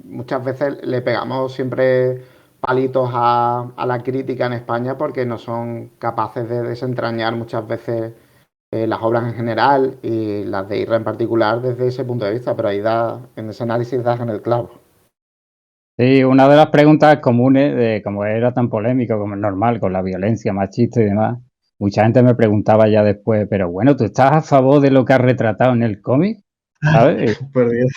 Muchas veces le pegamos siempre palitos a la crítica en España porque no son capaces de desentrañar muchas veces las obras en general y las de Irra en particular desde ese punto de vista, pero ahí da, en ese análisis das en el clavo. Sí, una de las preguntas comunes de cómo era tan polémico como es normal con la violencia machista y demás, mucha gente me preguntaba ya después, pero bueno, ¿tú estás a favor de lo que has retratado en el cómic? ¿Sabes? Por Dios.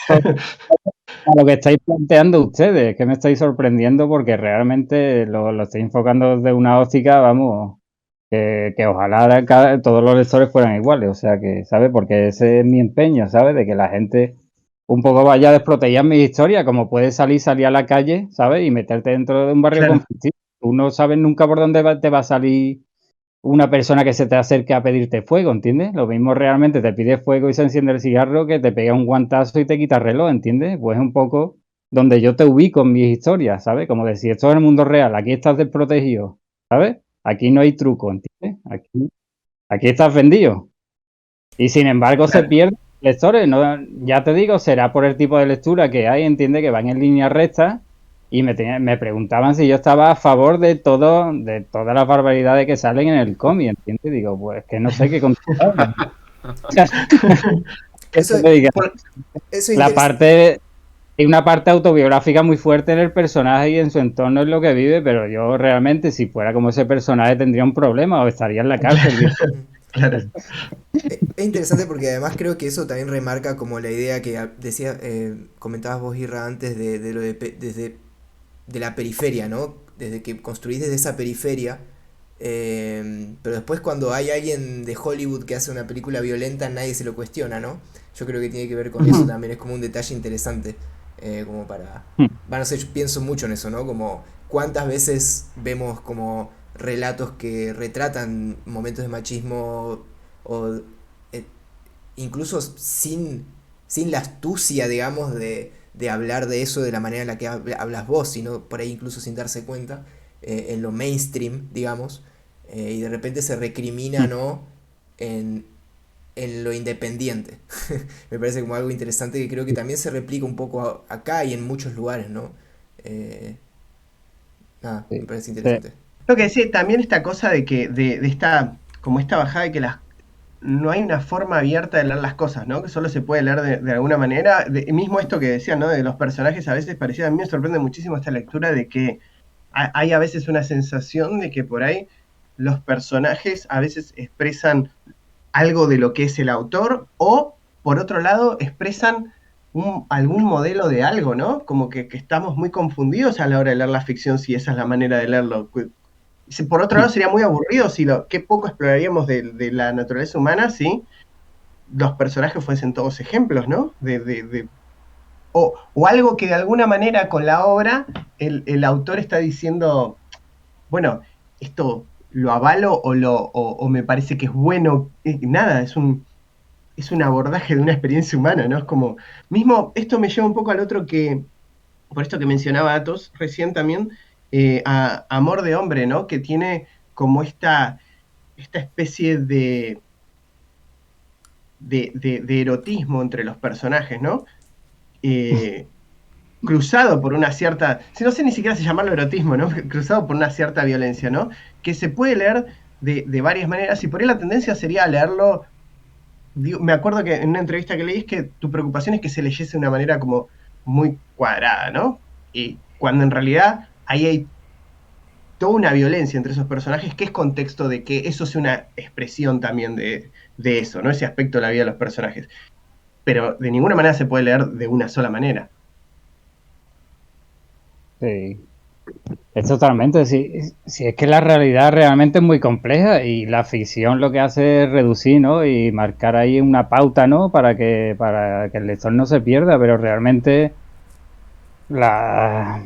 A lo que estáis planteando ustedes, que me estáis sorprendiendo porque realmente lo estoy enfocando desde una óptica, vamos, que ojalá todos los lectores fueran iguales, o sea que, ¿sabes? Porque ese es mi empeño, ¿sabes? De que la gente un poco vaya a desproteger mi historia, como puedes salir a la calle, ¿sabes? Y meterte dentro de un barrio Claro, conflictivo. Tú no sabes nunca por dónde te va a salir una persona que se te acerque a pedirte fuego, ¿entiendes? Lo mismo realmente te pide fuego y se enciende el cigarro que te pega un guantazo y te quita el reloj, ¿entiendes? Pues es un poco donde yo te ubico en mis historias, ¿sabes? Como decir, esto es el mundo real, aquí estás desprotegido, ¿sabes? Aquí no hay truco, ¿entiendes? Aquí estás vendido. Y sin embargo se claro. pierden lectores, ¿no? Ya te digo, será por el tipo de lectura que hay, entiende que van en línea recta y me preguntaban si yo estaba a favor de todas las barbaridades que salen en el cómic, ¿entiendes? Digo, pues que no sé qué contestar. Eso, Eso te diga, Por- eso es la interesante. parte, hay una parte autobiográfica muy fuerte en el personaje y en su entorno en lo que vive, pero yo realmente si fuera como ese personaje tendría un problema o estaría en la cárcel. claro, Es interesante porque además creo que eso también remarca como la idea que decía, comentabas vos, Irra, antes de lo desde de la periferia, ¿no? Desde que construís desde esa periferia. Pero después cuando hay alguien de Hollywood que hace una película violenta, nadie se lo cuestiona, ¿no? Yo creo que tiene que ver con eso también, es como un detalle interesante, como para... Bueno, no sé, yo pienso mucho en eso, ¿no? Como cuántas veces vemos como relatos que retratan momentos de machismo o eh, incluso sin la astucia, digamos, de hablar de eso de la manera en la que hablas vos, sino por ahí incluso sin darse cuenta, en lo mainstream, digamos, y de repente se recrimina, ¿no? En, en lo independiente. Me parece como algo interesante que creo que también se replica un poco acá y en muchos lugares, ¿no? Eh, nada, me Sí, parece sí. interesante. lo que decía también esta cosa de que de esta, como esta bajada de que no hay una forma abierta de leer las cosas, ¿no? Que solo se puede leer de alguna manera. Mismo esto que decía, ¿no? De los personajes a veces parecía, a mí me sorprende muchísimo esta lectura de que hay a veces una sensación de que por ahí los personajes a veces expresan algo de lo que es el autor o, por otro lado, expresan algún modelo de algo, ¿no? Como que estamos muy confundidos a la hora de leer la ficción si esa es la manera de leerlo. Por otro lado, sería muy aburrido si qué poco exploraríamos de la naturaleza humana si los personajes fuesen todos ejemplos, ¿no? O algo que de alguna manera con la obra el autor está diciendo, bueno, esto lo avalo o me parece que es bueno. Nada, es un abordaje de una experiencia humana, ¿no? Es como, mismo, esto me lleva un poco al otro que, por esto que mencionaba Atos recién también, a Amor de Hombre, ¿no? Que tiene como esta especie de erotismo entre los personajes, ¿no? Cruzado por una cierta, si no sé ni siquiera si llamarlo erotismo, ¿no? Cruzado por una cierta violencia, ¿no? Que se puede leer de varias maneras y por ahí la tendencia sería leerlo. Me acuerdo que en una entrevista que leí es que tu preocupación es que se leyese de una manera como muy cuadrada, ¿no? Y cuando en realidad ahí hay toda una violencia entre esos personajes que es contexto de que eso sea una expresión también de eso, ¿no? Ese aspecto de la vida de los personajes. Pero de ninguna manera se puede leer de una sola manera. Sí. Es totalmente, si es que la realidad realmente es muy compleja y la ficción lo que hace es reducir, ¿no? Y marcar ahí una pauta, ¿no? Para que el lector no se pierda, pero realmente la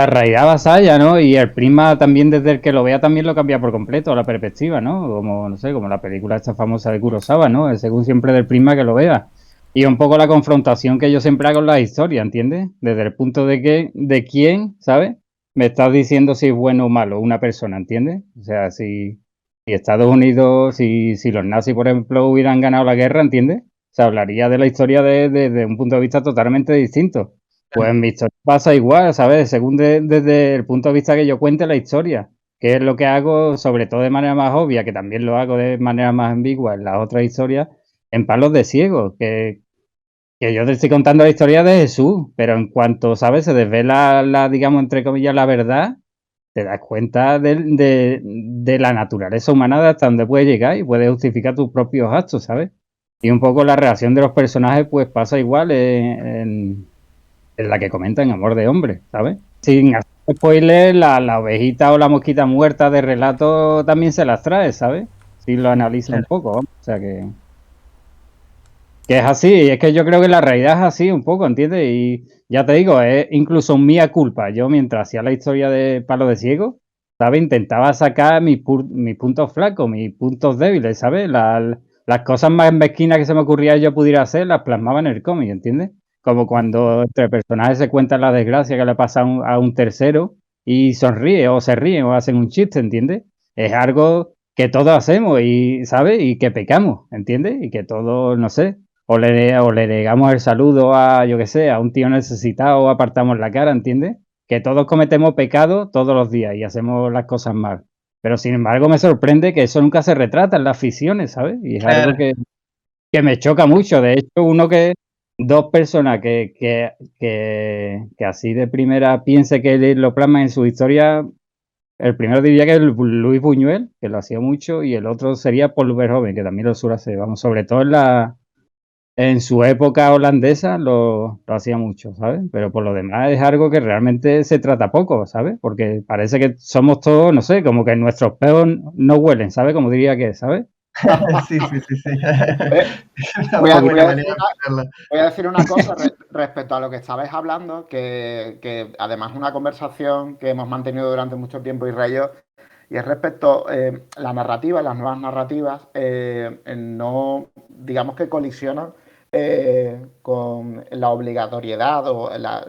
realidad avasalla, ¿no? Y el prisma también desde el que lo vea también lo cambia por completo, la perspectiva, ¿no? Como, no sé, como la película esta famosa de Kurosawa, ¿no? Según siempre del prisma que lo vea. Y un poco la confrontación que yo siempre hago en la historia, ¿entiendes? Desde el punto de quién, ¿sabes? Me estás diciendo si es bueno o malo una persona, ¿entiendes? O sea, si Estados Unidos, si los nazis, por ejemplo, hubieran ganado la guerra, ¿entiendes? Se hablaría de la historia desde un punto de vista totalmente distinto. Pues en mi historia pasa igual, ¿sabes? Según desde el punto de vista que yo cuente la historia, que es lo que hago, sobre todo de manera más obvia, que también lo hago de manera más ambigua en las otras historias, en Palos de Ciego, que yo te estoy contando la historia de Jesús, pero en cuanto, ¿sabes? Se desvela digamos, entre comillas, la verdad, te das cuenta de la naturaleza humana de hasta dónde puede llegar y puedes justificar tus propios actos, ¿sabes? Y un poco la reacción de los personajes, pues pasa igual en la que comentan Amor de Hombre, ¿sabes? Sin hacer spoiler, la ovejita o la mosquita muerta de relato también se las trae, ¿sabes? Si lo analiza un Claro. poco, vamos. O sea que es así, y es que yo creo que la realidad es así un poco, ¿entiendes? Y ya te digo, es incluso mía culpa. Yo mientras hacía la historia de Palo de Ciego, ¿sabes? Intentaba sacar mis puntos flacos, mis puntos débiles, ¿sabes? Las cosas más mezquinas que se me ocurría yo pudiera hacer, las plasmaba en el cómic, ¿entiendes? Como cuando entre personajes se cuentan la desgracia que le pasa a un tercero y sonríe o se ríen o hacen un chiste, ¿entiendes? Es algo que todos hacemos y, ¿sabes? Y que pecamos, ¿entiendes? Y que todos, no sé, o le negamos el saludo a, yo que sé, a un tío necesitado o apartamos la cara, ¿entiendes? Que todos cometemos pecados todos los días y hacemos las cosas mal. Pero sin embargo me sorprende que eso nunca se retrata en las ficciones, ¿sabes? Y es algo Claro. que me choca mucho. De hecho, dos personas que así de primera piense que lo plasman en su historia, el primero diría que es Luis Buñuel, que lo hacía mucho, y el otro sería Paul Verhoeven, que también lo suele hacer, vamos, sobre todo en su época holandesa lo hacía mucho, ¿sabes? Pero por lo demás es algo que realmente se trata poco, ¿sabes? Porque parece que somos todos, no sé, como que nuestros peos no huelen, ¿sabes? Como diría que, ¿sabes? Sí, sí, sí, sí. Eh, Es una Voy muy a, buena manera de verlo. voy a decir una cosa respecto a lo que estabais hablando, que además es una conversación que hemos mantenido durante mucho tiempo Israel y yo, y es respecto a la narrativa, las nuevas narrativas, no, digamos que colisionan con la obligatoriedad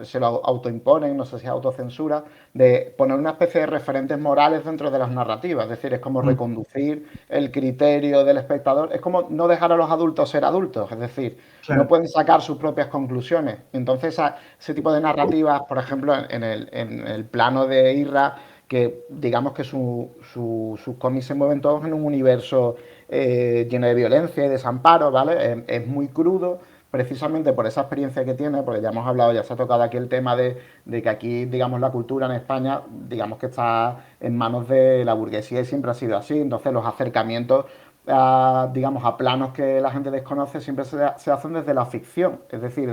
se lo autoimponen, no sé si es autocensura, de poner una especie de referentes morales dentro de las narrativas. Es decir, es como Mm, reconducir el criterio del espectador. Es como no dejar a los adultos ser adultos. Es decir, no claro. pueden sacar sus propias conclusiones. Entonces, ese tipo de narrativas, por ejemplo, en el plano de Irra, que digamos que sus cómics se mueven todos en un universo lleno de violencia y desamparo, ¿vale? Es muy crudo, precisamente por esa experiencia que tiene, porque ya hemos hablado, ya se ha tocado aquí el tema de que aquí, digamos, la cultura en España, digamos que está en manos de la burguesía y siempre ha sido así, entonces los acercamientos digamos, a planos que la gente desconoce, siempre se hacen desde la ficción, es decir,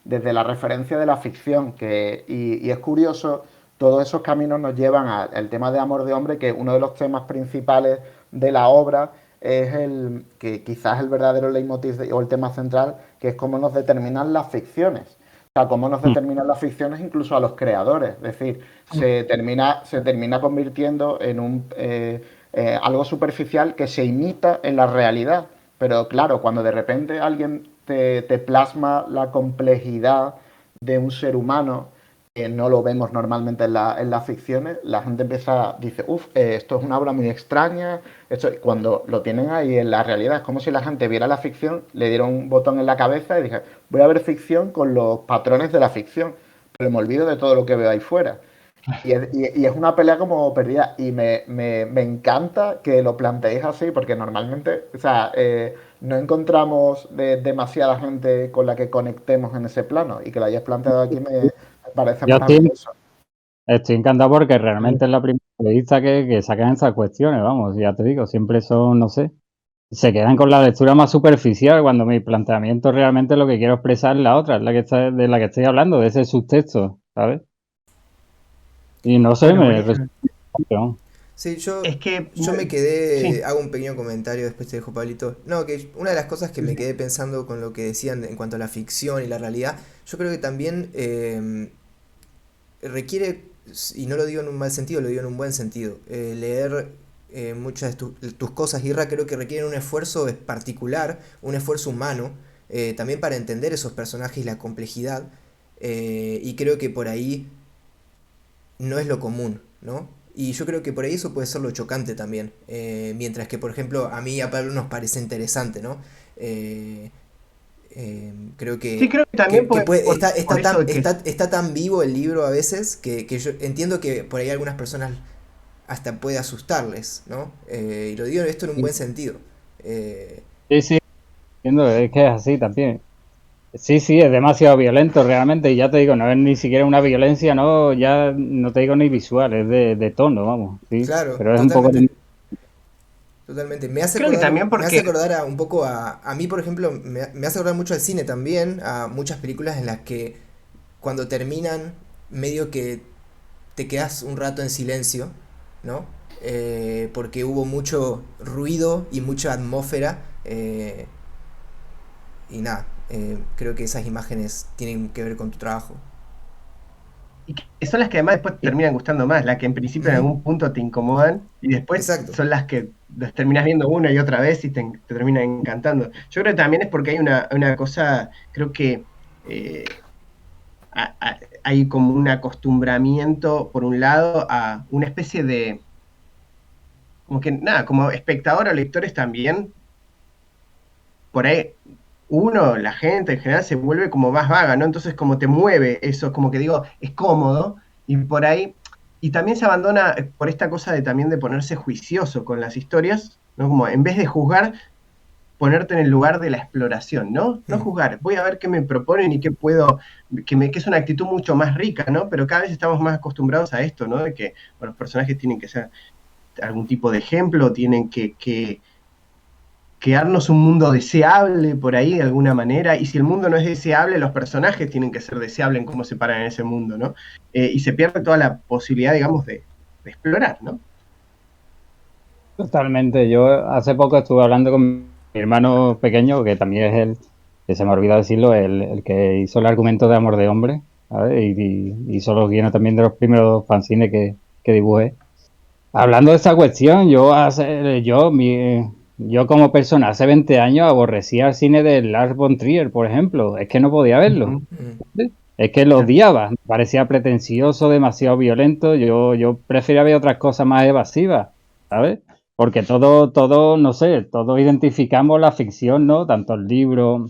desde la referencia de la ficción. Y es curioso, todos esos caminos nos llevan al tema de Amor de Hombre, que uno de los temas principales de la obra es el que quizás el verdadero leitmotiv o el tema central, que es cómo nos determinan las ficciones. O sea, cómo nos determinan las ficciones incluso a los creadores. Es decir, se termina convirtiendo en algo superficial que se imita en la realidad. Pero claro, cuando de repente alguien te plasma la complejidad de un ser humano, que no lo vemos normalmente en las ficciones, la gente dice, uff, esto es una obra muy extraña. Cuando lo tienen ahí en la realidad, es como si la gente viera la ficción, le diera un botón en la cabeza y dije, voy a ver ficción con los patrones de la ficción, pero me olvido de todo lo que veo ahí fuera. Y es una pelea como perdida. Y me encanta que lo planteéis así, porque normalmente, o sea, no encontramos demasiada gente con la que conectemos en ese plano. Y que lo hayáis planteado aquí me parece Yo maravilloso. estoy encantado porque realmente es la primera entrevista que sacan esas cuestiones, vamos, ya te digo, siempre son, no sé, se quedan con la lectura más superficial cuando mi planteamiento realmente lo que quiero expresar es la otra, es la que de la que estoy hablando, de ese subtexto, ¿sabes? Y no sé, Bueno, me buenísimo. resulta. Sí, Es que, yo me sí, quedé, hago un pequeño comentario, después te dejo, Pablito. No, que una de las cosas que sí, me sí. quedé pensando con lo que decían en cuanto a la ficción y la realidad, yo creo que también requiere, y no lo digo en un mal sentido, lo digo en un buen sentido, leer muchas de tus cosas, Irra, creo que requieren un esfuerzo particular, un esfuerzo humano, también para entender esos personajes y la complejidad, y creo que por ahí no es lo común, ¿no? Y yo creo que por ahí eso puede ser lo chocante también. Mientras que, por ejemplo, a mí y a Pablo nos parece interesante, ¿no? Eh, Creo Sí, creo que también está, por eso de que está tan vivo el libro a veces que yo entiendo que por ahí algunas personas hasta puede asustarles, ¿no? Y lo digo esto en un buen sentido. Eh, Sí, sí, entiendo, es que es así también. Sí, sí, es demasiado violento realmente, y ya te digo, no es ni siquiera una violencia, no, ya no te digo ni visual, es de tono, vamos, sí, claro, pero es un poco totalmente. Totalmente. creo que también Me hace porque, acordar a un poco a mí, por ejemplo, me hace acordar mucho al cine también, a muchas películas en las que cuando terminan, medio que te quedas un rato en silencio, ¿no? Porque hubo mucho ruido y mucha atmósfera. Y nada, creo que esas imágenes tienen que ver con tu trabajo. y que son las que además después te terminan gustando más, las que en principio en Ujú. algún punto te incomodan y después Exacto. son las que las terminas viendo una y otra vez y te terminan encantando. Yo creo que también es porque hay una cosa, creo que eh, hay como un acostumbramiento, por un lado, a una especie de, como que nada, como espectador o lectores también, por ahí uno, la gente en general se vuelve como más vaga, ¿no? Entonces como te mueve eso, como que digo, es cómodo y por ahí, y también se abandona por esta cosa de también de ponerse juicioso con las historias, ¿no? Como en vez de juzgar, ponerte en el lugar de la exploración, ¿no? No Mm. juzgar, voy a ver qué me proponen y qué puedo, que es una actitud mucho más rica, ¿no? Pero cada vez estamos más acostumbrados a esto, ¿no? De que bueno, los personajes tienen que ser algún tipo de ejemplo, tienen que crearnos un mundo deseable por ahí de alguna manera, y si el mundo no es deseable, los personajes tienen que ser deseables en cómo se paran en ese mundo, ¿no? Y se pierde toda la posibilidad, digamos, de explorar, ¿no? totalmente. Yo hace poco estuve hablando con mi hermano pequeño, que también es el, que se me ha olvidado decirlo, el que hizo el argumento de Amor de Hombre, ¿sabes? Y hizo los guiones también de los primeros fanzines que dibujé. Hablando de esa cuestión, yo como persona hace 20 años aborrecía el cine de Lars von Trier, por ejemplo. Es que no podía verlo. Ujú, Mm. Es que lo claro. odiaba. Me parecía pretencioso, demasiado violento. Yo prefería ver otras cosas más evasivas, ¿sabes? Porque todo, no sé, todos identificamos la ficción, ¿no? Tanto el libro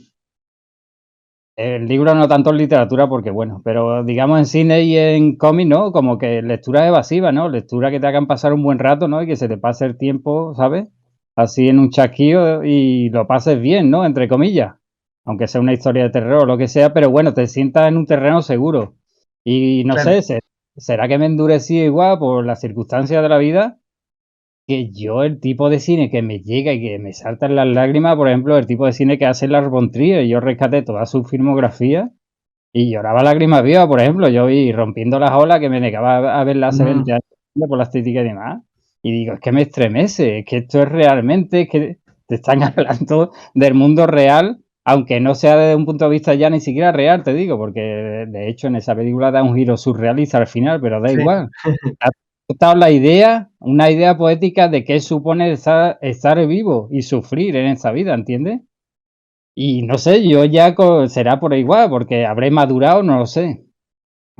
no tanto en literatura, porque bueno, pero digamos en cine y en cómic, ¿no? Como que lectura evasiva, ¿no? Lectura que te hagan pasar un buen rato, ¿no? Y que se te pase el tiempo, ¿sabes? Así en un chasquido y lo pases bien, ¿no? Entre comillas. Aunque sea una historia de terror o lo que sea, pero bueno, te sientas en un terreno seguro. Y no Claro. sé, ¿será que me endurecí igual por las circunstancias de la vida? que yo el tipo de cine que me llega y que me saltan las lágrimas, por ejemplo, el tipo de cine que hace Lars von Trier, yo rescaté toda su filmografía y lloraba lágrimas vivas, por ejemplo, yo vi Rompiendo las olas, que me negaba a verla hace 20 años por la estética y demás, y digo, es que me estremece, es que esto es realmente, es que te están hablando del mundo real, aunque no sea desde un punto de vista ya ni siquiera real, te digo, porque de hecho en esa película da un giro surrealista al final, pero da Sí. igual. Ha aceptado la idea, una idea poética de qué supone estar vivo y sufrir en esa vida, ¿entiendes? Y no sé, yo ya será por igual, porque habré madurado, no lo sé.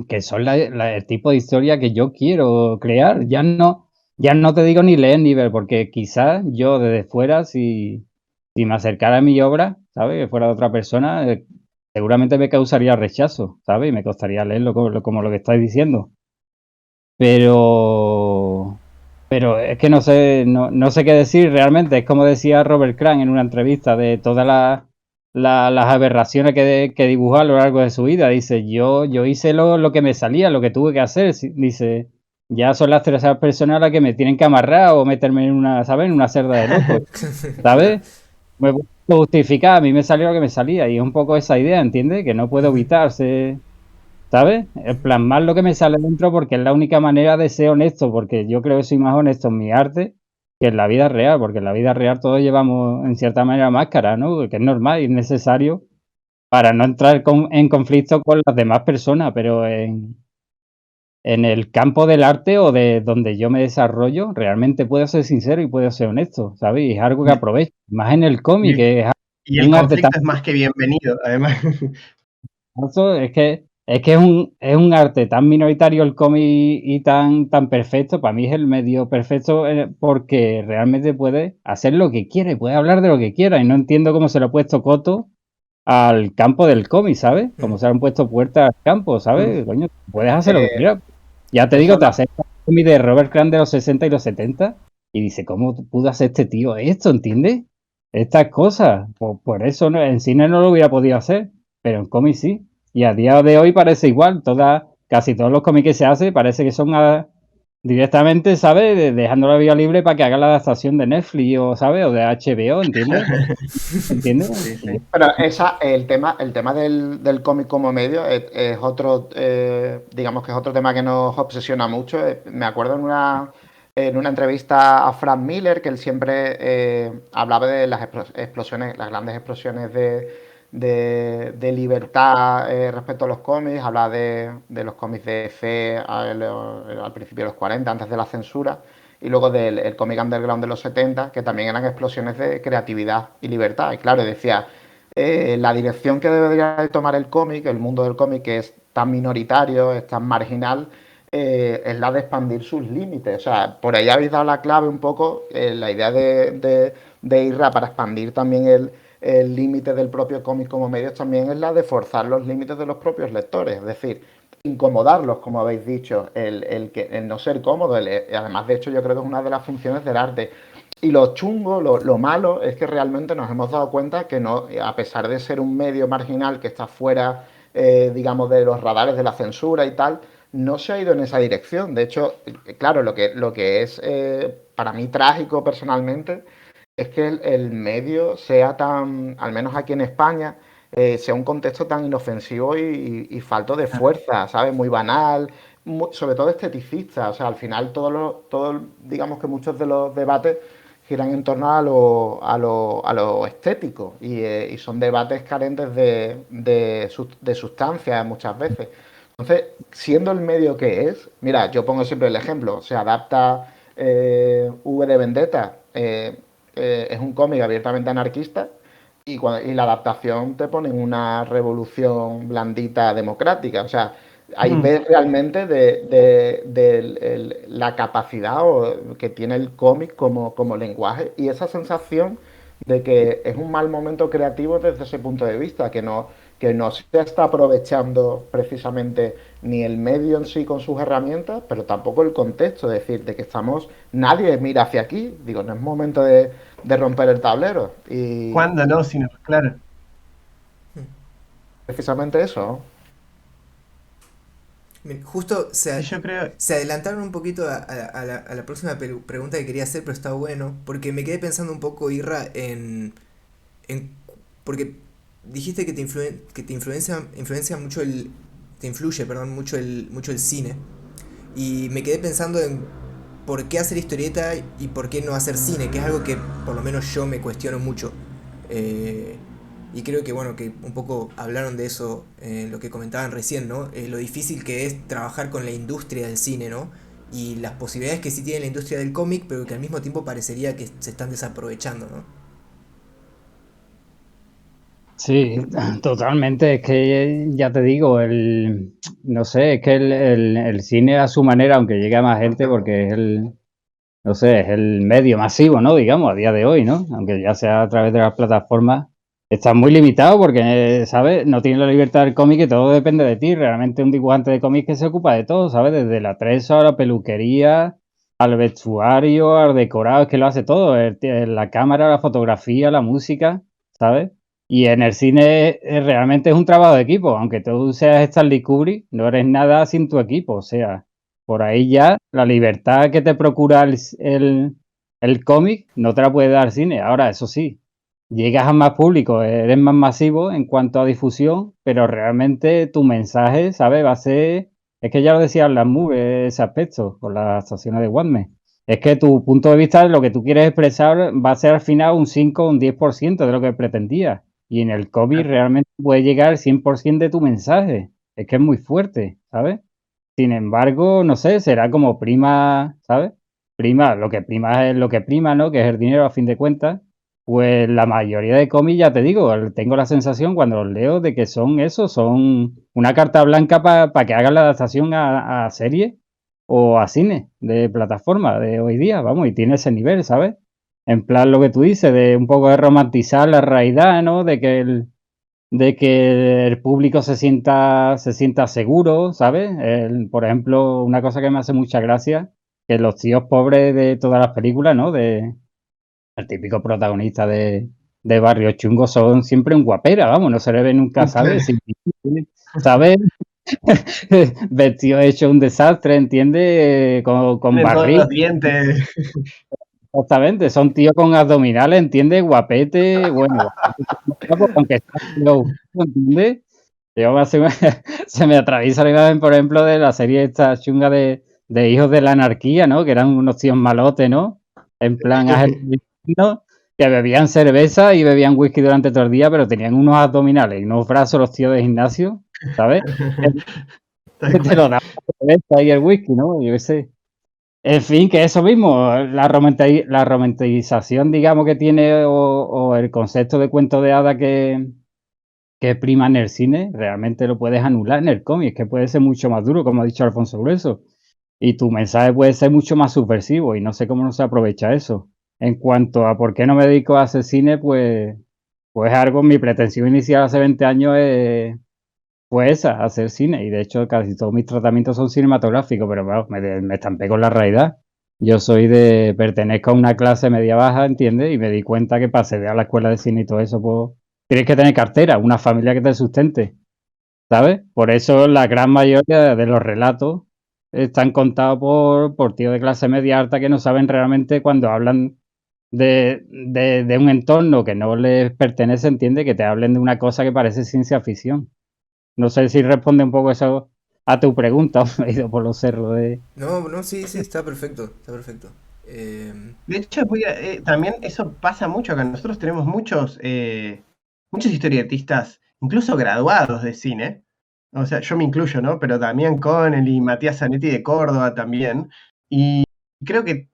Que son el tipo de historia que yo quiero crear. Ya no te digo ni leer ni ver, porque quizás yo desde fuera, si me acercara a mi obra, ¿sabes? Que fuera de otra persona, seguramente me causaría rechazo, ¿sabes? Y me costaría leerlo como lo que estáis diciendo. Pero es que no sé qué decir realmente. Es como decía Robert Crumb en una entrevista de todas las aberraciones que dibujó a lo largo de su vida. Dice, yo hice lo que me salía, lo que tuve que hacer. Dice, ya son las terceras personas las que me tienen que amarrar o meterme en una, ¿sabes? En una cerda de locos, Claro. ¿sabes? Me puedo justificar, a mí me salió lo que me salía. Y es un poco esa idea, ¿entiendes? Que no puedo evitarse. ¿Sabes? Plasmar lo que me sale dentro porque es la única manera de ser honesto, porque yo creo que soy más honesto en mi arte que en la vida real, porque en la vida real todos llevamos en cierta manera máscara, ¿no? Que es normal y es necesario para no entrar en conflicto con las demás personas, pero en el campo del arte o de donde yo me desarrollo, realmente puedo ser sincero y puedo ser honesto, ¿sabes? Y es algo que Y, aprovecho, más en el cómic, y- que es y el un arte tan conflicto es más que bienvenido, además. eso es que es un arte tan minoritario el cómic y tan perfecto. Para mí es el medio perfecto, porque realmente puede hacer lo que quiere, puede hablar de lo que quiera. Y no entiendo cómo se le ha puesto coto al campo del cómic, ¿sabes? Como se le han puesto puertas al campo, Mm. ¿sabes? Coño, puedes hacer lo que Eh, quieras. Ya te eso digo, te no. acercas al cómic de Robert Crumb de los 60 y los 70 y dice, ¿cómo pudo hacer este tío esto? ¿Entiendes? Estas cosas. Por eso en cine no lo hubiera podido hacer, pero en cómic sí. Y a día de hoy parece igual. Casi todos los cómics que se hacen parece que son directamente, ¿sabes? Dejando la vía libre para que haga la adaptación de Netflix o, ¿sabes? O de HBO, ¿entiendes? ¿Entiendes? Sí, sí. Pero el tema del cómic como medio es otro, digamos que es otro tema que nos obsesiona mucho. Me acuerdo en una entrevista a Frank Miller que él siempre hablaba de las explosiones, las grandes explosiones de libertad respecto a los cómics, hablaba de los cómics de fe al principio de los 40, antes de la censura, y luego del el cómic underground de los 70, que también eran explosiones de creatividad y libertad. Y claro, decía, la dirección que debería de tomar el cómic, el mundo del cómic, que es tan minoritario, es tan marginal, es la de expandir sus límites. O sea, por ahí habéis dado la clave un poco, la idea de IRA para expandir también el límite del propio cómic como medios también es la de forzar los límites de los propios lectores. Es decir, incomodarlos, como habéis dicho, el no ser cómodo. Además, de hecho, yo creo que es una de las funciones del arte. Y lo chungo, lo malo, es que realmente nos hemos dado cuenta que no, a pesar de ser un medio marginal que está fuera, digamos, de los radares de la censura y tal, no se ha ido en esa dirección. De hecho, claro, lo que es para mí trágico personalmente es que el medio sea tan, al menos aquí en España, sea un contexto tan inofensivo y falto de fuerza, ¿sabes? Muy banal, sobre todo esteticista. O sea, al final digamos que muchos de los debates giran en torno a lo estético y son debates carentes de sustancia muchas veces. Entonces, siendo el medio que es, mira, yo pongo siempre el ejemplo, se adapta V de Vendetta, es un cómic abiertamente anarquista y la adaptación te pone en una revolución blandita democrática. O sea, ahí ves realmente de la capacidad que tiene el cómic como lenguaje y esa sensación de que es un mal momento creativo desde ese punto de vista, que no se está aprovechando precisamente ni el medio en sí con sus herramientas, pero tampoco el contexto, es decir, de que nadie mira hacia aquí, digo, no es momento de romper el tablero. Y ¿Cuándo no? Sino, claro. precisamente eso, ¿no? Justo Sí, yo creo, se adelantaron un poquito a la próxima pregunta que quería hacer, pero está bueno, porque me quedé pensando un poco, Irra, en porque dijiste que que te influencia mucho te influye, perdón, mucho el cine, y me quedé pensando en por qué hacer historieta y por qué no hacer cine, que es algo que por lo menos yo me cuestiono mucho. Eh, y creo que bueno, que un poco hablaron de eso, lo que comentaban recién, ¿no? Lo difícil que es trabajar con la industria del cine, ¿no? Y las posibilidades que sí tiene la industria del cómic, pero que al mismo tiempo parecería que se están desaprovechando, ¿no? Sí, totalmente. Es que ya te digo, no sé, es que el cine a su manera, aunque llegue a más gente, porque es no sé, es el medio masivo, ¿no? Digamos, a día de hoy, ¿no? Aunque ya sea a través de las plataformas, está muy limitado porque, ¿sabes? No tiene la libertad del cómic y todo depende de ti. Realmente un dibujante de cómic que se ocupa de todo, ¿sabes? Desde la atrezo a la peluquería, al vestuario, al decorado, es que lo hace todo. La cámara, la fotografía, la música, ¿sabes? Y en el cine realmente es un trabajo de equipo. Aunque tú seas Stanley Kubrick, no eres nada sin tu equipo. O sea, por ahí ya la libertad que te procura el cómic no te la puede dar cine. Ahora, eso sí, llegas a más público, eres más masivo en cuanto a difusión, pero realmente tu mensaje, ¿sabes? Va a ser, es que ya lo decía las Move, ese aspecto, con las estaciones de Watme. Es que tu punto de vista, lo que tú quieres expresar, va a ser al final un 5 o un 10% de lo que pretendías. Y en el cómic realmente puede llegar el 100% de tu mensaje. Es que es muy fuerte, ¿sabes? Sin embargo, no sé, será como prima, ¿sabes? Prima, lo que prima es lo que prima, ¿no? Que es el dinero a fin de cuentas. Pues la mayoría de cómics, ya te digo, tengo la sensación cuando los leo de que son eso, son una carta blanca para que hagan la adaptación a serie o a cine de plataforma de hoy día, vamos, y tiene ese nivel, ¿sabes? En plan lo que tú dices, de un poco de romantizar la realidad, ¿no? De que el público se sienta seguro, ¿sabes? Por ejemplo, una cosa que me hace mucha gracia, que los tíos pobres de todas las películas, ¿no? El típico protagonista de Barrio Chungo son siempre un guapera, vamos, no se le ve nunca, claro, ¿sabes? ¿Sabes? Vestido hecho un desastre, ¿entiendes? Con tienen todos los barriga. dientes. Exactamente, son tíos con abdominales, ¿entiendes? Guapete, bueno, guapete, aunque sea flow, ¿entiendes? Se me atraviesa la imagen, por ejemplo, de la serie esta chunga de Hijos de la Anarquía, ¿no? Que eran unos tíos malotes, ¿no? En plan argentinos, que bebían cerveza y bebían whisky durante todo el día, pero tenían unos abdominales y unos brazos los tíos de gimnasio, ¿sabes? Tal Te lo cual. da la cerveza y el whisky, ¿no? Yo qué sé. En fin, que eso mismo, la romantización, digamos, que tiene o el concepto de cuento de hada que prima en el cine, realmente lo puedes anular en el cómic, que puede ser mucho más duro, como ha dicho Alfonso Grueso. Y tu mensaje puede ser mucho más subversivo y no sé cómo no se aprovecha eso. En cuanto a por qué no me dedico a hacer cine, pues algo, mi pretensión inicial hace 20 años fue esa, hacer cine. Y de hecho casi todos mis tratamientos son cinematográficos, pero bueno, me estampé con la realidad. Yo pertenezco a una clase media baja, ¿entiendes? Y me di cuenta que para acceder a la escuela de cine y todo eso, pues tienes que tener cartera, una familia que te sustente, ¿sabes? Por eso la gran mayoría de los relatos están contados por tíos de clase media alta que no saben realmente cuando hablan de un entorno que no les pertenece, entiende, que te hablen de una cosa que parece ciencia ficción. No sé si responde un poco eso a tu pregunta, me he ido por los cerros de... No, no, sí, sí, está perfecto, está perfecto. De hecho, también eso pasa mucho acá. Nosotros tenemos muchos historietistas, incluso graduados de cine. O sea, yo me incluyo, ¿no? Pero Damián Connelly, Matías Zanetti de Córdoba también. Y creo que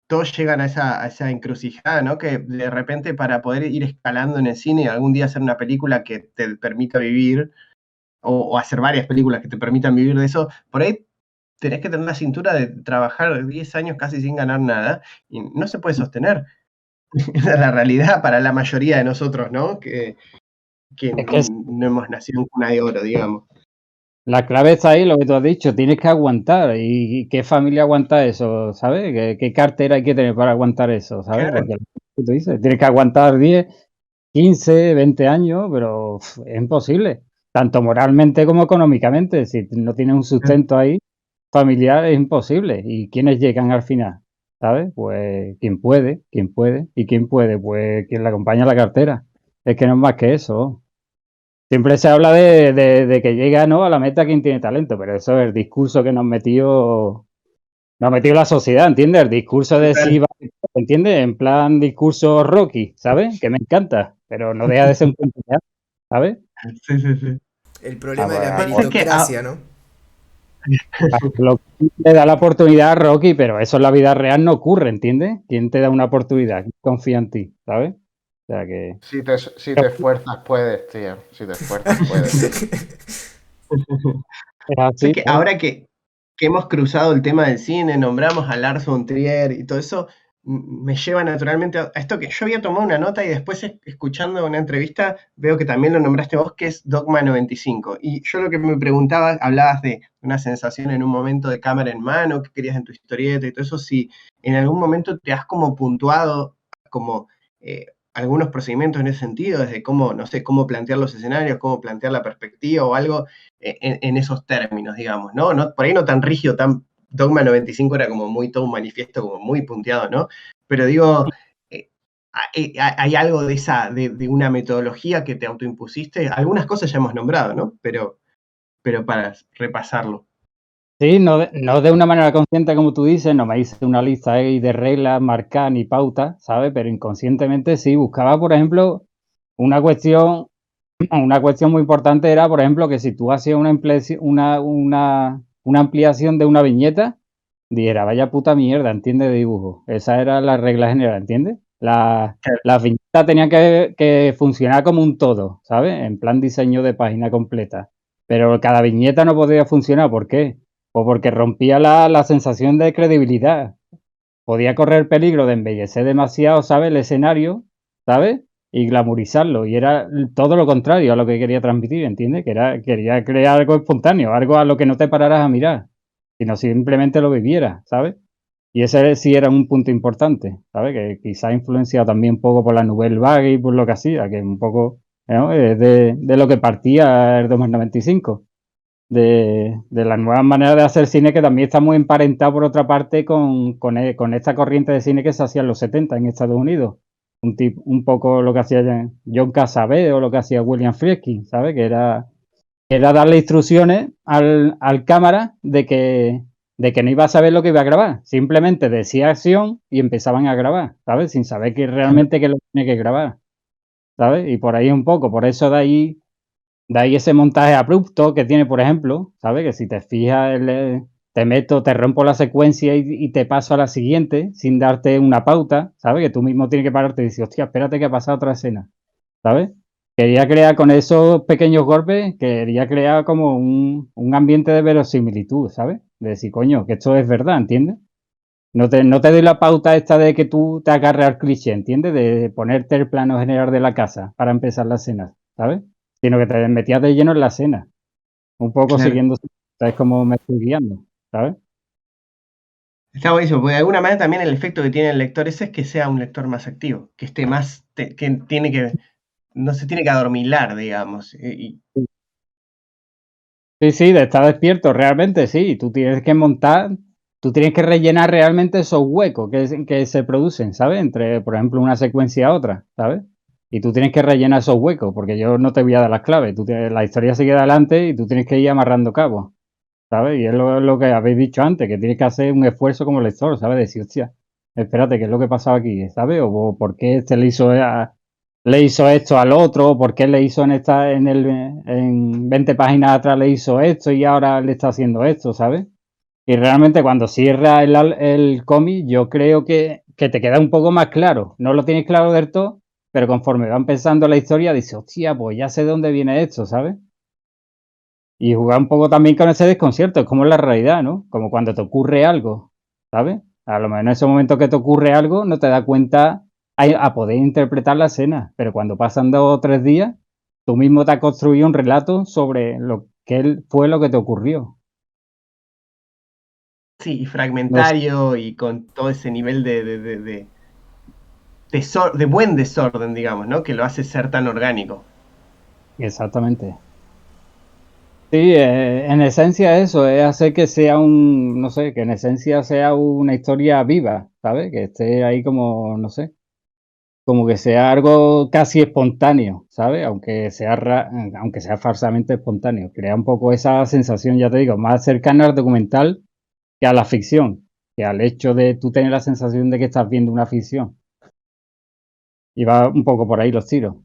todos llegan a esa encrucijada, ¿no? Que de repente para poder ir escalando en el cine y algún día hacer una película que te permita vivir, o hacer varias películas que te permitan vivir de eso, por ahí tenés que tener la cintura de trabajar 10 años casi sin ganar nada y no se puede sostener. Esa es la realidad para la mayoría de nosotros, ¿no? Que Es que no hemos nacido en cuna de oro, digamos. la clave está ahí, lo que tú has dicho, tienes que aguantar. ¿Y qué familia aguanta eso, sabes? ¿Qué cartera hay que tener para aguantar eso, sabes? Claro, Porque lo que tú dices, tienes que aguantar 10, 15, 20 años, pero es imposible. tanto moralmente como económicamente. Si no tienes un sustento ahí familiar es imposible. ¿Y quiénes llegan al final? ¿Sabes? Pues quien puede. ¿Y quién puede? Pues quien le acompaña a la cartera. Es que no es más que eso. Siempre se habla de que llega, ¿no?, a la meta quien tiene talento, pero eso es el discurso que nos metió la sociedad, ¿entiendes? El discurso de si Total. va, ¿entiendes? En plan discurso Rocky, ¿sabes? Que me encanta, pero no deja de ser un cuento real, ¿sabes? Sí, sí, sí. El Ah, problema de pues, la Pues, ¿sabes qué? meritocracia, ¿no? lo que le da la oportunidad a Rocky, pero eso en la vida real no ocurre, ¿entiendes? ¿Quién te da una oportunidad? ¿Quién confía en ti? ¿Sabes? O sea que... Si te esfuerzas, puedes, tío. Si te esfuerzas, puedes. Es Sé así, que ¿sabes? ahora que hemos cruzado el tema del cine, nombramos a Lars von Trier y todo eso, me lleva naturalmente a esto que yo había tomado una nota y después escuchando una entrevista veo que también lo nombraste vos, que es Dogma 95. Y yo lo que me preguntaba, hablabas de una sensación en un momento de cámara en mano, que querías en tu historieta y todo eso, si en algún momento te has como puntuado como algunos procedimientos en ese sentido, desde cómo, no sé, cómo plantear los escenarios, cómo plantear la perspectiva o algo en esos términos, digamos, ¿no? ¿no? Por ahí no tan rígido, tan Dogma 95 era como muy todo un manifiesto, como muy punteado, ¿no? Pero digo, hay algo de de una metodología que te autoimpusiste. Algunas cosas ya hemos nombrado, ¿no? Pero para repasarlo. Sí, no de una manera consciente, como tú dices, no me hice una lista ahí de reglas marcadas ni pautas, ¿sabes? Pero inconscientemente sí, buscaba, por ejemplo, una cuestión, una cuestión muy importante era, por ejemplo, que si tú hacías una ampliación de una viñeta, dijera, vaya puta mierda, ¿entiendes? De dibujo. Esa era la regla general, ¿entiendes? Las viñetas tenían que funcionar como un todo, ¿sabes? En plan diseño de página completa. Pero cada viñeta no podía funcionar. ¿Por qué? Pues porque rompía la sensación de credibilidad. Podía correr peligro de embellecer demasiado, ¿sabes? El escenario, ¿sabes? Y glamorizarlo. Y era todo lo contrario a lo que quería transmitir, ¿entiendes? Quería crear algo espontáneo, algo a lo que no te pararas a mirar, sino simplemente lo vivieras, ¿sabes? Y ese sí era un punto importante, ¿sabes? Que quizá influenciado también un poco por la Nouvelle Vague y por lo que hacía, que un poco, ¿no?, de lo que partía el 2095 de las nuevas maneras de hacer cine, que también está muy emparentado por otra parte con esta corriente de cine que se hacía en los 70 en Estados Unidos. Un poco lo que hacía John Cassavetes o lo que hacía William Friedkin, ¿sabes? Que era darle instrucciones al cámara de que no iba a saber lo que iba a grabar. Simplemente decía acción y empezaban a grabar, ¿sabes? Sin saber que realmente que lo tiene que grabar, ¿sabes? Y por ahí un poco, por eso de ahí ese montaje abrupto que tiene, por ejemplo, ¿sabes? Que si te fijas, te rompo la secuencia y te paso a la siguiente sin darte una pauta, ¿sabes? Que tú mismo tienes que pararte y decir, hostia, espérate que ha pasado otra escena, ¿sabes? Quería crear con esos pequeños golpes, quería crear como un ambiente de verosimilitud, ¿sabes? De decir, coño, que esto es verdad, ¿entiendes? No te doy la pauta esta de que tú te agarres al cliché, ¿entiendes? De ponerte el plano general de la casa para empezar la escena, ¿sabes? Sino que te metías de lleno en la escena, un poco Claro. siguiendo, ¿sabes? Cómo me estoy guiando, ¿sabes? Está buenísimo, porque de alguna manera también el efecto que tiene el lector ese es que sea un lector más activo, que esté más, que tiene que, no se tiene que adormilar, digamos. Sí, sí, de estar despierto, realmente sí. Tú tienes que rellenar realmente esos huecos que se producen, ¿sabes? Entre, por ejemplo, una secuencia a otra, ¿sabes? Y tú tienes que rellenar esos huecos, porque yo no te voy a dar las claves. La historia sigue adelante y tú tienes que ir amarrando cabos, ¿sabes? Y es lo que habéis dicho antes, que tienes que hacer un esfuerzo como lector, ¿sabes? Decir, hostia, espérate, ¿qué es lo que pasaba aquí? ¿Sabes? O por qué este le hizo esto al otro, por qué le hizo en 20 páginas atrás le hizo esto y ahora le está haciendo esto, ¿sabes? Y realmente cuando cierra el cómic, yo creo que te queda un poco más claro. No lo tienes claro del todo, pero conforme va empezando la historia, dices, hostia, pues ya sé de dónde viene esto, ¿sabes? Y jugar un poco también con ese desconcierto, es como en la realidad, ¿no? Como cuando te ocurre algo, ¿sabes? A lo mejor en ese momento que te ocurre algo, no te das cuenta a poder interpretar la escena, pero cuando pasan 2 o 3 días, tú mismo te has construido un relato sobre lo que fue lo que te ocurrió. Sí, y No sé, fragmentario y con todo ese nivel de buen desorden, digamos, ¿no? Que lo hace ser tan orgánico. exactamente. Sí, en esencia eso, es hacer que sea no sé, que en esencia sea una historia viva, ¿sabes? Que esté ahí como, no sé, como que sea algo casi espontáneo, ¿sabes? Aunque sea falsamente espontáneo. Crea un poco esa sensación, ya te digo, más cercana al documental que a la ficción, que al hecho de tú tener la sensación de que estás viendo una ficción. Y va un poco por ahí los tiros.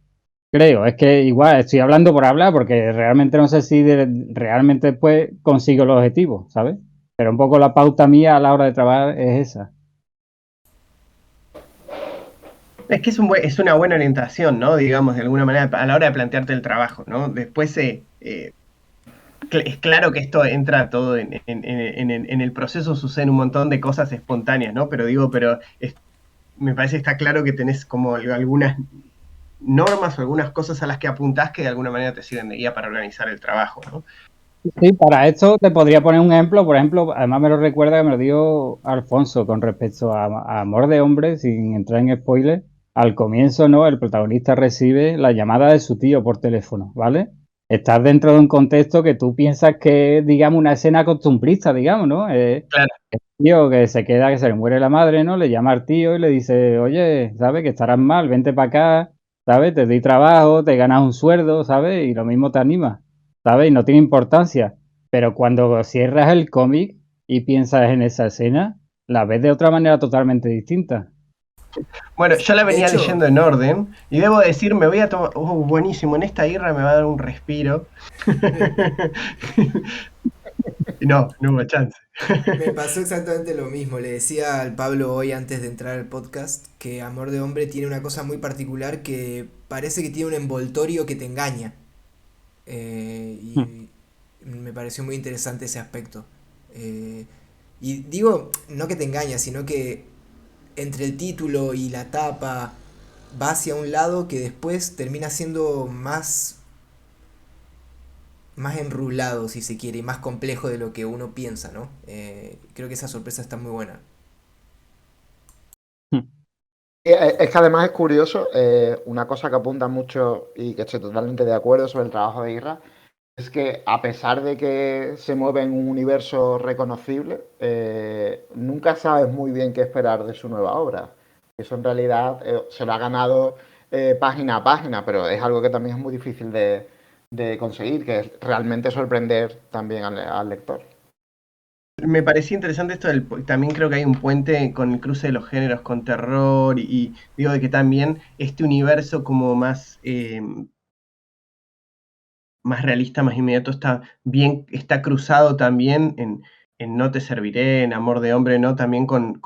Creo, es que igual estoy hablando por hablar porque realmente no sé si realmente después consigo los objetivos, ¿sabes? Pero un poco la pauta mía a la hora de trabajar es esa. Es que es una buena orientación, ¿no? Digamos, de alguna manera, a la hora de plantearte el trabajo, ¿no? Después es claro que esto entra todo en el proceso, suceden un montón de cosas espontáneas, ¿no? Pero digo, me parece que está claro que tenés como algunas normas o algunas cosas a las que apuntás que de alguna manera te sirven de guía para organizar el trabajo, ¿no? Sí, para esto te podría poner un ejemplo, por ejemplo, además me lo recuerda que me lo dio Alfonso con respecto a Amor de Hombre, sin entrar en spoiler. Al comienzo, ¿no? El protagonista recibe la llamada de su tío por teléfono, ¿vale? Estás dentro de un contexto que tú piensas que es, digamos, una escena costumbrista, digamos, ¿no? Claro. El tío que se queda, que se le muere la madre, ¿no? Le llama al tío y le dice, oye, ¿sabes? Que estarás mal, vente para acá, ¿sabes? Te doy trabajo, te ganas un sueldo, ¿sabes? Y lo mismo te anima. ¿Sabes? Y no tiene importancia. Pero cuando cierras el cómic y piensas en esa escena, la ves de otra manera totalmente distinta. Bueno, yo la De venía hecho, leyendo en orden y debo decir, me voy a tomar, buenísimo, en esta guirra me va a dar un respiro. No, no hubo chance. me pasó exactamente lo mismo. Le decía al Pablo hoy antes de entrar al podcast que Amor de Hombre tiene una cosa muy particular que parece que tiene un envoltorio que te engaña. Y me pareció muy interesante ese aspecto. Eh, y digo, no que te engaña, sino que entre el título y la tapa va hacia un lado que después termina siendo más enrulado, si se quiere, y más complejo de lo que uno piensa, ¿no? Creo que esa sorpresa está muy buena. Es que además es curioso, una cosa que apunta mucho y que estoy totalmente de acuerdo sobre el trabajo de Irra, es que a pesar de que se mueve en un universo reconocible, nunca sabes muy bien qué esperar de su nueva obra. Eso en realidad se lo ha ganado página a página, pero es algo que también es muy difícil de conseguir, que es realmente sorprender también al lector. Me parecía interesante esto también creo que hay un puente con el cruce de los géneros con terror y digo de que también este universo como más realista, más inmediato, está cruzado también en No te serviré, en Amor de Hombre, ¿no? También con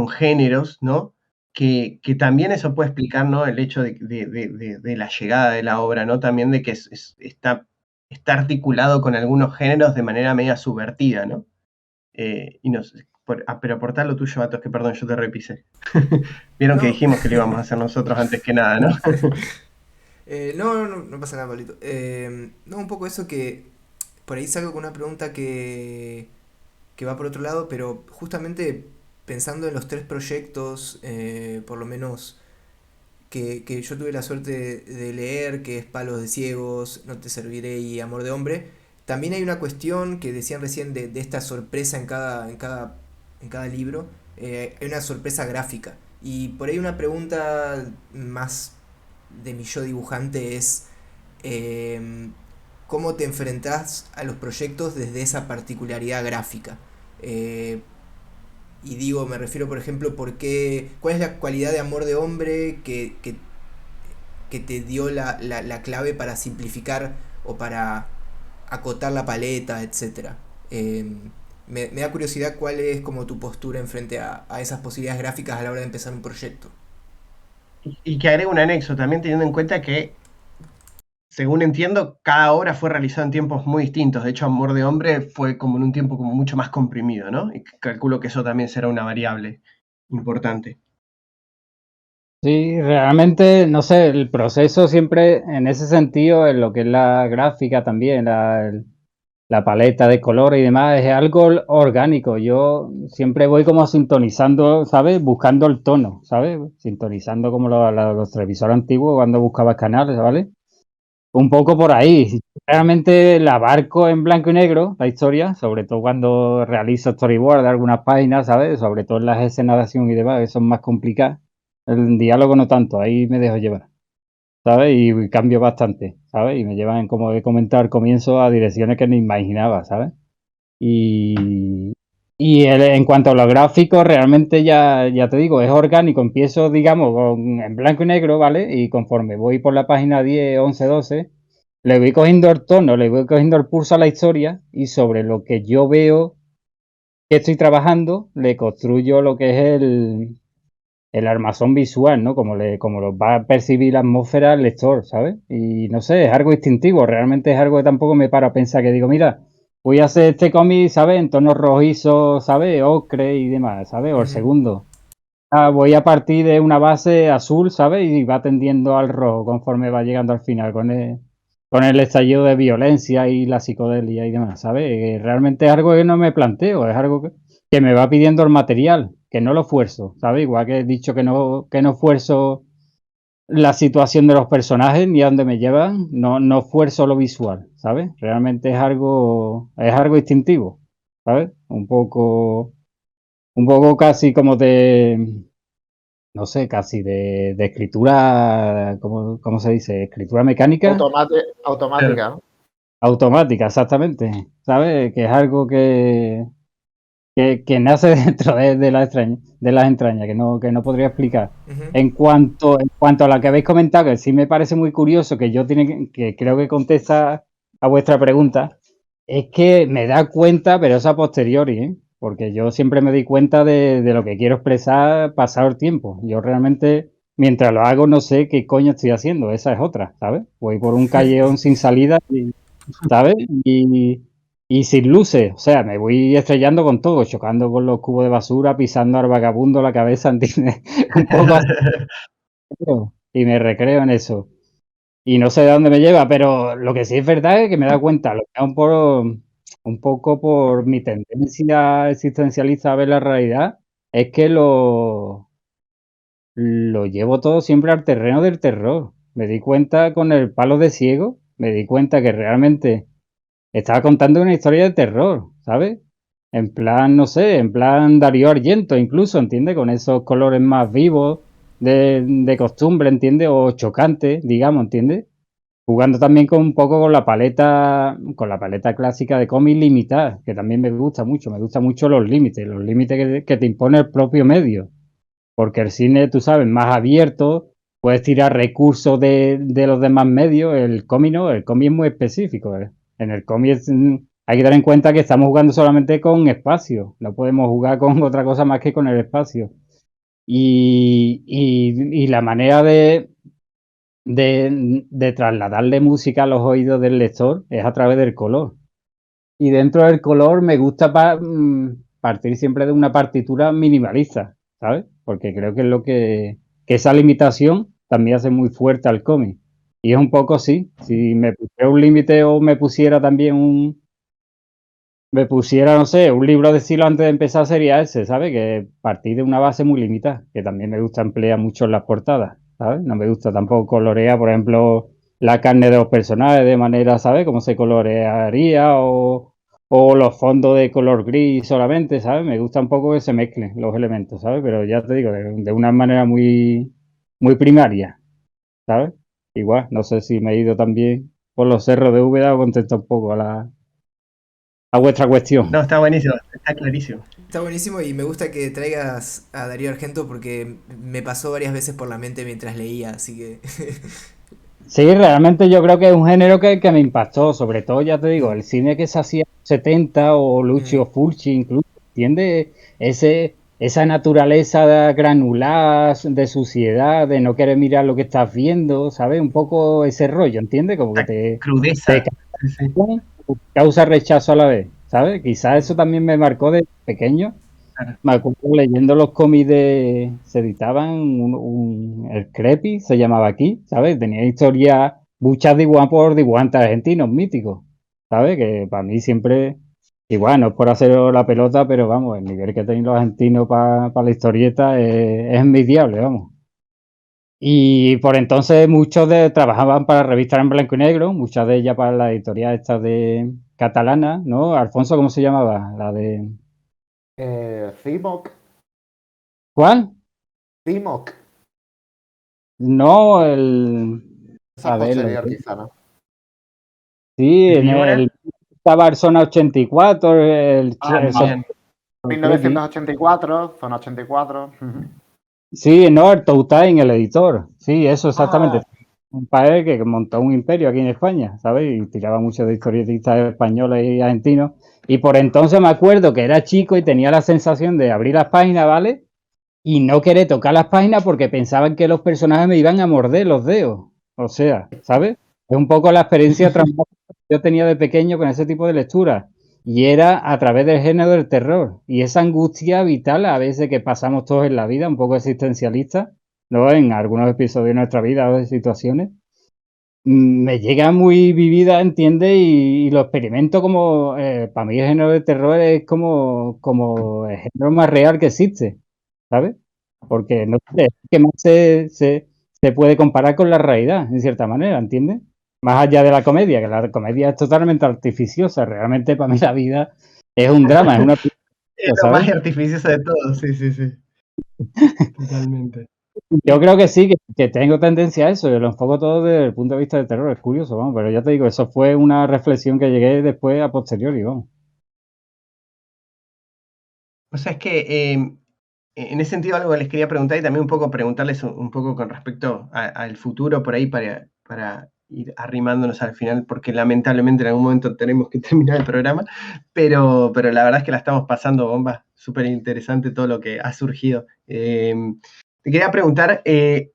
géneros, ¿no? Que también eso puede explicar, ¿no? El hecho de la llegada de la obra, ¿no? También de que está articulado con algunos géneros de manera media subvertida, ¿no? Y no sé, pero aportar lo tuyo, Atos, que perdón, yo te repisé. Vieron que No, dijimos que lo íbamos a hacer nosotros antes que nada, ¿no? no pasa nada, Pablito. No, un poco eso que por ahí salgo con una pregunta que va por otro lado, pero justamente pensando en los tres proyectos, por lo menos que yo tuve la suerte de leer, que es Palos de Ciegos, No te serviré y Amor de Hombre, también hay una cuestión que decían recién de esta sorpresa en cada libro, hay una sorpresa gráfica. Y por ahí una pregunta más de mi yo dibujante es eh, cómo te enfrentás a los proyectos desde esa particularidad gráfica. Eh, y digo, me refiero, por ejemplo, ¿cuál es la cualidad de Amor de Hombre que te dio la clave para simplificar o para acotar la paleta, etcétera? Me da curiosidad cuál es como tu postura en frente a esas posibilidades gráficas a la hora de empezar un proyecto. Y que agrego un anexo, también teniendo en cuenta que, según entiendo, cada obra fue realizada en tiempos muy distintos. De hecho, Amor de Hombre fue como en un tiempo como mucho más comprimido, ¿no? Y calculo que eso también será una variable importante. Sí, realmente, no sé, el proceso siempre en ese sentido, en lo que es la gráfica también, la paleta de colores y demás, es algo orgánico. Yo siempre voy como sintonizando, ¿sabes? Buscando el tono, ¿sabes? Sintonizando como los televisores antiguos cuando buscabas canales, ¿vale? Un poco por ahí. Realmente la abarco en blanco y negro, la historia, sobre todo cuando realizo storyboard de algunas páginas, ¿sabes? Sobre todo en las escenas de acción y demás, que son más complicadas. El diálogo no tanto, ahí me dejo llevar, ¿sabes? Y cambio bastante, ¿sabes? Y me llevan, como he comentado al comienzo, a direcciones que ni imaginaba, ¿sabes? Y, en cuanto a los gráficos, realmente ya te digo, es orgánico. Empiezo, digamos, en blanco y negro, ¿vale? Y conforme voy por la página 10, 11, 12, le voy cogiendo el tono, le voy cogiendo el pulso a la historia y sobre lo que yo veo que estoy trabajando, le construyo lo que es el armazón visual, ¿no? Como lo va a percibir la atmósfera el lector, ¿sabes? Y no sé, es algo instintivo, realmente es algo que tampoco me paro a pensar, que digo, mira, voy a hacer este cómic, ¿sabes? En tonos rojizos, ¿sabes? Ocre y demás, ¿sabes? O el segundo. Voy a partir de una base azul, ¿sabes? Y va tendiendo al rojo conforme va llegando al final con el estallido de violencia y la psicodelia y demás, ¿sabes? Realmente es algo que no me planteo, es algo que me va pidiendo el material, que no lo fuerzo, ¿sabes? Igual que he dicho que no fuerzo la situación de los personajes ni a dónde me llevan, no fuerzo lo visual, ¿sabes? Realmente es algo instintivo, ¿sabes? Un poco casi como de, no sé, casi de escritura, ¿cómo se dice? Escritura mecánica. Automática, ¿no? Automática, exactamente. ¿Sabes? Que es algo que nace dentro de las entrañas, que no podría explicar. En cuanto a la que habéis comentado, que sí me parece muy curioso, que creo que contesta a vuestra pregunta, es que me da cuenta, pero es a posteriori, ¿eh? Porque yo siempre me di cuenta de lo que quiero expresar pasado el tiempo. Yo realmente, mientras lo hago, no sé qué coño estoy haciendo. Esa es otra, ¿sabes? Voy por un callejón sin salida, ¿sabes? Y sin luces, o sea, me voy estrellando con todo, chocando con los cubos de basura, pisando al vagabundo la cabeza, ¿entiendes? Un poco así, y me recreo en eso. Y no sé de dónde me lleva, pero lo que sí es verdad es que me he dado cuenta, un poco por mi tendencia existencialista a ver la realidad, es que lo llevo todo siempre al terreno del terror. Me di cuenta con el palo de ciego, me di cuenta que realmente estaba contando una historia de terror, ¿sabes? En plan, no sé, en plan Darío Argento incluso, ¿entiendes? Con esos colores más vivos de costumbre, ¿entiendes? O chocantes, digamos, ¿entiendes? Jugando también con un poco con la paleta clásica de cómic limitada, que también me gusta mucho los límites que te impone el propio medio. Porque el cine, tú sabes, más abierto, puedes tirar recursos de los demás medios, el cómic no, el cómic es muy específico. En el cómic hay que tener en cuenta que estamos jugando solamente con espacio, no podemos jugar con otra cosa más que con el espacio. Y la manera de trasladarle música a los oídos del lector es a través del color. Y dentro del color me gusta partir siempre de una partitura minimalista, ¿sabes? Porque creo que es que esa limitación también hace muy fuerte al cómic. Y es un poco sí, si me pusiera un límite o me pusiera también me pusiera, no sé, un libro de estilo antes de empezar sería ese, ¿sabes? Que partir de una base muy limitada, que también me gusta emplear mucho en las portadas, ¿sabes? No me gusta tampoco colorear, por ejemplo, la carne de los personajes de manera, ¿sabes? Cómo se colorearía o los fondos de color gris solamente, ¿sabes? Me gusta un poco que se mezclen los elementos, ¿sabes? Pero ya te digo, de una manera muy primaria, ¿sabes? Igual, no sé si me he ido también por los cerros de Úbeda o contesto un poco a vuestra cuestión. No, está buenísimo, está clarísimo. Está buenísimo y me gusta que traigas a Darío Argento porque me pasó varias veces por la mente mientras leía, así que... Sí, realmente yo creo que es un género que me impactó, sobre todo, ya te digo, el cine que se hacía en los 70 o Lucio Fulci incluso, ¿entiendes? Esa naturaleza granular de suciedad, de no querer mirar lo que estás viendo, ¿sabes? Un poco ese rollo, ¿entiendes? Como que La crudeza. te Sí, sí. causa rechazo a la vez, ¿sabes? Quizás eso también me marcó de pequeño. Claro. Me acuerdo leyendo los cómics se editaban, el Creepy se llamaba aquí, ¿sabes? Tenía historias muchas dibujadas por dibujantes argentinos míticos, ¿sabes? Que para mí siempre, igual, no es por hacer la pelota, pero vamos, el nivel que tienen los argentinos para la historieta es envidiable, vamos. Y por entonces muchos trabajaban para revistas en blanco y negro, muchas de ellas para la editorial esta de catalana, ¿no? Alfonso, ¿cómo se llamaba? La de... CIMOC. ¿Cuál? CIMOC. No, el... Esa es A ver, posterior quizá, ¿no? sí, en ¿Figura? el... Estaba el Zona 84, Ah, el Zona Bien. 1984, Zona 84. Sí, no, el Toutain, el editor. Sí, eso exactamente. Ah, Un padre que montó un imperio aquí en España, ¿sabes? Y tiraba mucho de historietistas españoles y argentinos. Y por entonces me acuerdo que era chico y tenía la sensación de abrir las páginas, ¿vale? Y no querer tocar las páginas porque pensaban que los personajes me iban a morder los dedos. O sea, ¿sabes? Es un poco la experiencia traumática que yo tenía de pequeño con ese tipo de lectura. Y era a través del género del terror. Y esa angustia vital a veces que pasamos todos en la vida, un poco existencialista, ¿no? En algunos episodios de nuestra vida o de situaciones. Me llega muy vivida, ¿entiendes? Y lo experimento como, para mí el género de terror es como el género más real que existe, ¿sabes? Porque no sé, es que más se puede comparar con la realidad, en cierta manera, ¿entiendes? Más allá de la comedia, que la comedia es totalmente artificiosa, realmente para mí la vida es un drama, es una Es película, lo más ¿sabes? artificioso de todo, sí, sí, sí. Totalmente. Yo creo que sí, que tengo tendencia a eso, yo lo enfoco todo desde el punto de vista del terror, es curioso, vamos, pero ya te digo, eso fue una reflexión que llegué después a posteriori, vamos. O sea, es que en ese sentido algo que les quería preguntar y también un poco preguntarles un poco con respecto al futuro por ahí para ir arrimándonos al final, porque lamentablemente en algún momento tenemos que terminar el programa, pero la verdad es que la estamos pasando bomba, súper interesante todo lo que ha surgido. Te quería preguntar, ¿qué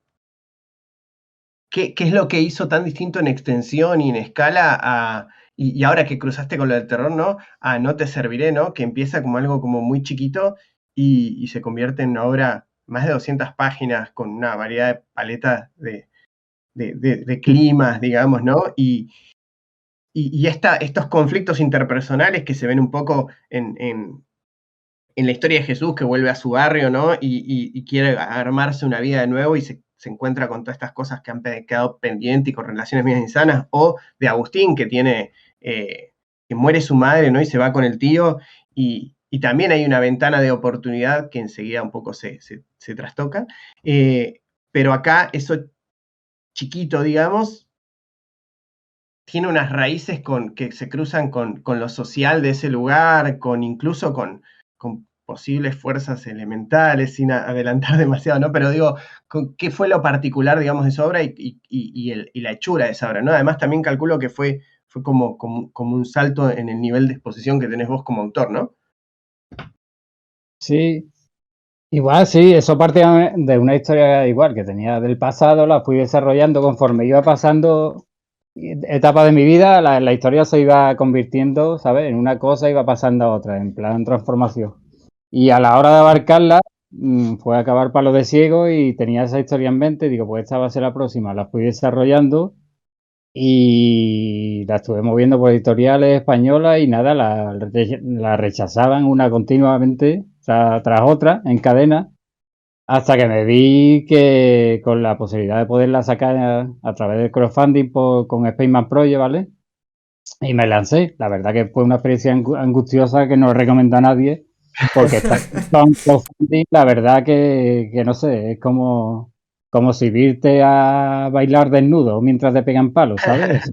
es lo que hizo tan distinto en extensión y en escala y ahora que cruzaste con lo del terror, ¿no? A No te serviré, ¿no? Que empieza como algo como muy chiquito y se convierte en una obra más de 200 páginas con una variedad de paletas de climas, digamos, ¿no? Y estos conflictos interpersonales que se ven un poco en la historia de Jesús que vuelve a su barrio, ¿no? Y quiere armarse una vida de nuevo y se encuentra con todas estas cosas que han quedado pendientes y con relaciones bien insanas, o de Agustín que tiene, que muere su madre, ¿no? Y se va con el tío, y también hay una ventana de oportunidad que enseguida un poco se trastoca, pero acá eso chiquito, digamos, tiene unas raíces que se cruzan con lo social de ese lugar, incluso con posibles fuerzas elementales, sin adelantar demasiado, ¿no? Pero digo, ¿qué fue lo particular, digamos, de esa obra y la hechura de esa obra, ¿no? Además, también calculo que fue como un salto en el nivel de exposición que tenés vos como autor, ¿no? Sí, igual sí, eso partía de una historia igual que tenía del pasado, la fui desarrollando conforme iba pasando etapas de mi vida, la historia se iba convirtiendo, ¿sabes? En una cosa iba pasando a otra, en plan transformación. Y a la hora de abarcarla, fue acabar palo de ciego y tenía esa historia en mente, digo, pues esta va a ser la próxima, la fui desarrollando y la estuve moviendo por editoriales españolas y nada, la rechazaban una continuamente tras otra en cadena hasta que me vi que con la posibilidad de poderla sacar a través del crowdfunding con Spaceman Project, ¿vale? Y me lancé. La verdad que fue una experiencia angustiosa que no recomiendo a nadie porque estar con crowdfunding, la verdad que no sé, es como si irte a bailar desnudo mientras te pegan palos, ¿sabes?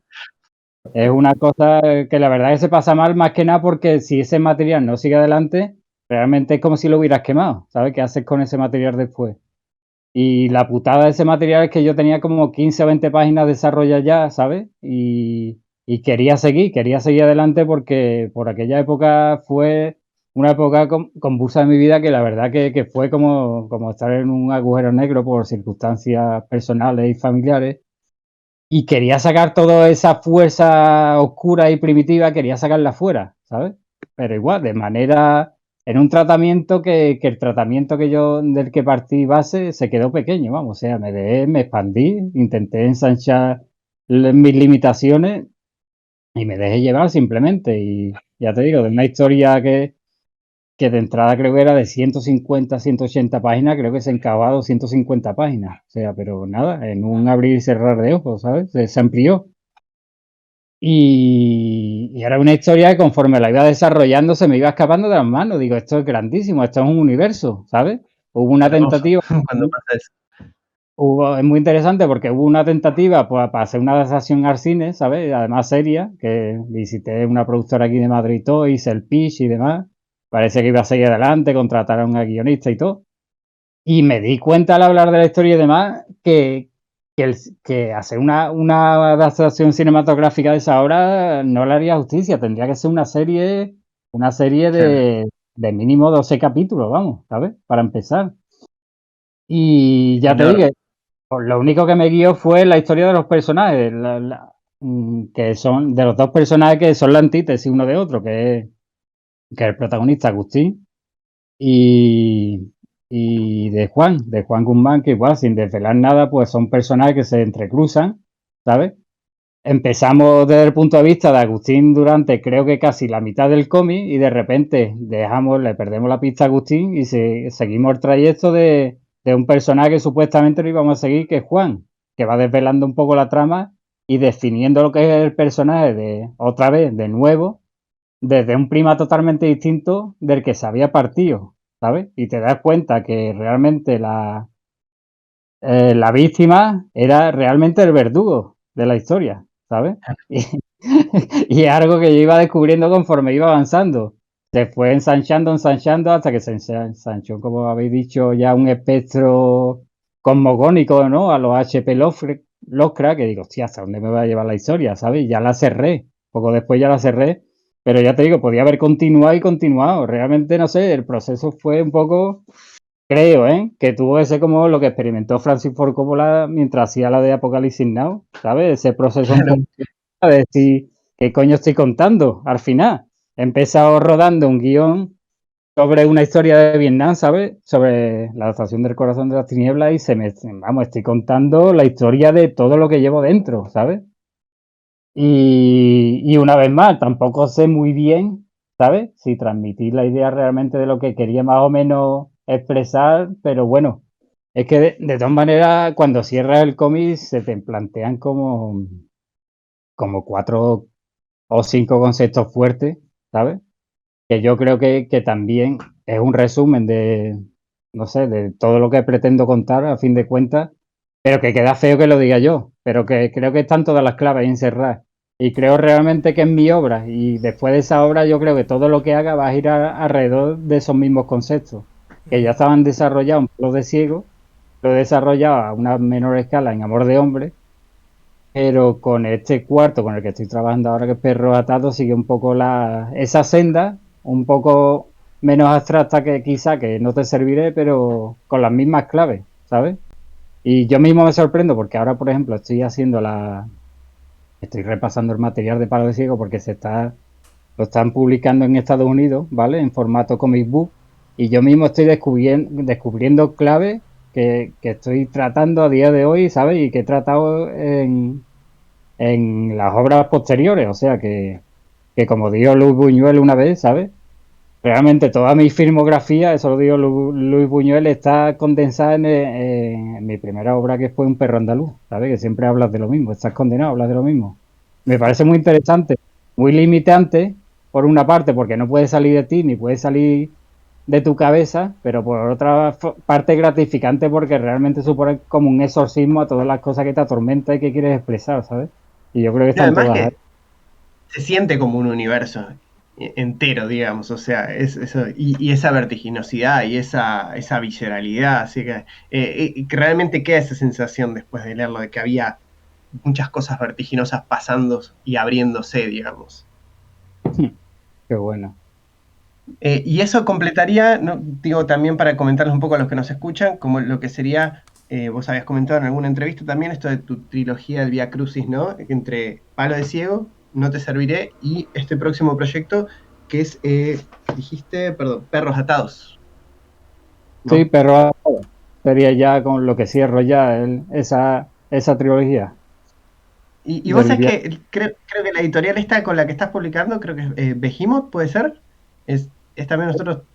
Es una cosa que la verdad que se pasa mal más que nada porque si ese material no sigue adelante, realmente es como si lo hubieras quemado, ¿sabes? ¿Qué haces con ese material después? Y la putada de ese material es que yo tenía como 15 o 20 páginas desarrolladas ya, ¿sabes? Y quería seguir adelante porque por aquella época fue una época convulsa de mi vida que la verdad que fue como estar en un agujero negro por circunstancias personales y familiares y quería sacar toda esa fuerza oscura y primitiva, quería sacarla fuera, ¿sabes? Pero igual, de manera, en un tratamiento que el tratamiento del que partí base se quedó pequeño, vamos, o sea, me expandí, intenté ensanchar mis limitaciones y me dejé llevar simplemente. Y ya te digo, de una historia que de entrada creo que era de 150, 180 páginas, creo que se encababa 250 páginas. O sea, pero nada, en un abrir y cerrar de ojos, ¿sabes? Se amplió. Y era una historia que conforme la iba desarrollando se me iba escapando de las manos. Digo, esto es grandísimo, esto es un universo, ¿sabes? Hubo una Hermoso tentativa, cuando pasa eso. es muy interesante porque hubo una tentativa pues, para hacer una adaptación al cine, ¿sabes? Además seria, que visité una productora aquí de Madrid y todo, hice el pitch y demás. Parece que iba a seguir adelante, contrataron a guionista y todo. Y me di cuenta al hablar de la historia y demás que hacer una adaptación cinematográfica de esa obra no le haría justicia. Tendría que ser una serie Claro. de mínimo 12 capítulos, vamos, ¿sabes? Para empezar. Y ya te digo, Enorme. pues lo único que me guió fue la historia de los personajes, que son de los dos personajes que son la antítesis uno de otro, que es el protagonista Agustín y, y de Juan Guzmán, que igual, sin desvelar nada, pues son personajes que se entrecruzan, ¿sabes? Empezamos desde el punto de vista de Agustín durante creo que casi la mitad del cómic y de repente le perdemos la pista a Agustín y seguimos el trayecto de un personaje que supuestamente no íbamos a seguir, que es Juan, que va desvelando un poco la trama y definiendo lo que es el personaje de otra vez, de nuevo, desde un prima totalmente distinto del que se había partido, ¿sabes? Y te das cuenta que realmente la víctima era realmente el verdugo de la historia, ¿sabes? Y, y es algo que yo iba descubriendo conforme iba avanzando. Se fue ensanchando hasta que se ensanchó, como habéis dicho, ya un espectro cosmogónico, ¿no? A los H.P. Lovecraft, que digo, hostia, ¿hasta dónde me va a llevar la historia? ¿Sabes? Ya la cerré. Poco después ya la cerré. Pero ya te digo, podía haber continuado y continuado. Realmente, no sé, el proceso fue un poco, creo, que tuvo ese como lo que experimentó Francis Ford Coppola mientras hacía la de Apocalipsis Now, ¿sabes? Ese proceso un Claro. poco de decir, ¿qué coño estoy contando? Al final, he empezado rodando un guión sobre una historia de Vietnam, ¿sabes? Sobre la adaptación del Corazón de las Tinieblas y vamos, estoy contando la historia de todo lo que llevo dentro, ¿sabes? Y una vez más, tampoco sé muy bien, ¿sabes? Si transmitir la idea realmente de lo que quería más o menos expresar, pero bueno, es que de todas maneras, cuando cierras el cómic, se te plantean como cuatro o cinco conceptos fuertes, ¿sabes? Que yo creo que también es un resumen de, no sé, de todo lo que pretendo contar a fin de cuentas, pero que queda feo que lo diga yo, pero que creo que están todas las claves encerradas. Y creo realmente que es mi obra, y después de esa obra yo creo que todo lo que haga va a girar alrededor de esos mismos conceptos, que ya estaban desarrollados en Pueblo de Ciego, lo he desarrollado a una menor escala en Amor de Hombre, pero con este cuarto con el que estoy trabajando ahora, que es Perro Atado, sigue un poco esa senda, un poco menos abstracta que quizá, que no te serviré, pero con las mismas claves, ¿sabes? Y yo mismo me sorprendo porque ahora, por ejemplo, estoy repasando el material de Palo de Ciego porque lo están publicando en Estados Unidos, ¿vale? En formato comic book. Y yo mismo estoy descubriendo claves que estoy tratando a día de hoy, ¿sabes? Y que he tratado en las obras posteriores. O sea que como dijo Luis Buñuel una vez, ¿sabes? Realmente toda mi filmografía, eso lo dijo Luis Buñuel, está condensada en mi primera obra, que fue Un perro andaluz, ¿sabes? Que siempre hablas de lo mismo, estás condenado a hablar de lo mismo. Me parece muy interesante, muy limitante, por una parte, porque no puede salir de ti, ni puede salir de tu cabeza, pero por otra parte gratificante porque realmente supone como un exorcismo a todas las cosas que te atormentan y que quieres expresar, ¿sabes? Y yo creo que Y están además todas ahí. que se siente como un universo entero, digamos, o sea, es eso, y esa vertiginosidad y esa visceralidad, así que realmente queda esa sensación después de leerlo, de que había muchas cosas vertiginosas pasando y abriéndose, digamos. Qué bueno. Y eso completaría, ¿no? Digo, también para comentarles un poco a los que nos escuchan, como lo que sería, vos habías comentado en alguna entrevista también, esto de tu trilogía del Vía Crucis, ¿no? Entre Palo de Ciego, No te serviré, y este próximo proyecto que es, dijiste, perdón, Perros Atados, Sí, ¿no? pero sería ya con lo que cierro ya esa trilogía Y vos del sabés viaje. que creo que la editorial esta con la que estás publicando, creo que es Behemoth, ¿puede ser? Es, es también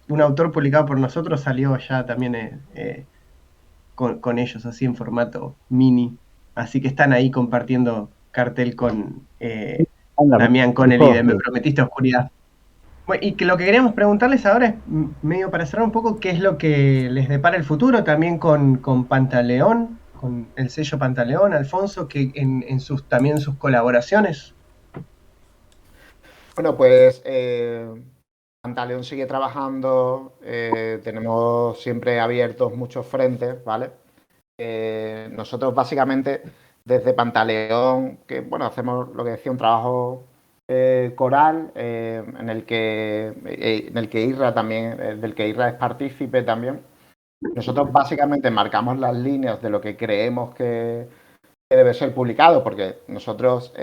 un autor publicado por nosotros, salió ya también con ellos, así en formato mini. Así que están ahí compartiendo cartel con Anda, Damián, con el mejor, ID. Me prometiste oscuridad. Bueno, y que lo que queríamos preguntarles ahora es, medio para cerrar un poco, qué es lo que les depara el futuro también con Pantaleón, con el sello Pantaleón, Alfonso, que también sus colaboraciones. Bueno, pues Pantaleón sigue trabajando, tenemos siempre abiertos muchos frentes, ¿vale? Nosotros básicamente desde Pantaleón, que bueno, hacemos lo que decía, un trabajo coral en el que Irra también, del que Irra es partícipe también. Nosotros básicamente marcamos las líneas de lo que creemos que debe ser publicado, porque nosotros,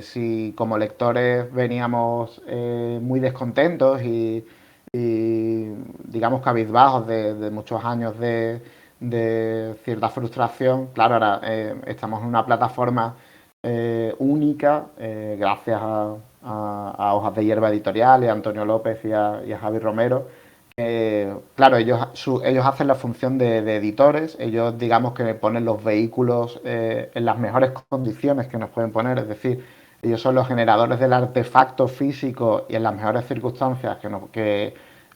si como lectores veníamos muy descontentos y, digamos, cabizbajos de muchos años de cierta frustración, claro, ahora estamos en una plataforma única, gracias a Hojas de Hierba Editorial, y a Antonio López y a Javi Romero. Claro, ellos hacen la función de editores, ellos digamos que ponen los vehículos en las mejores condiciones que nos pueden poner, es decir, ellos son los generadores del artefacto físico y en las mejores circunstancias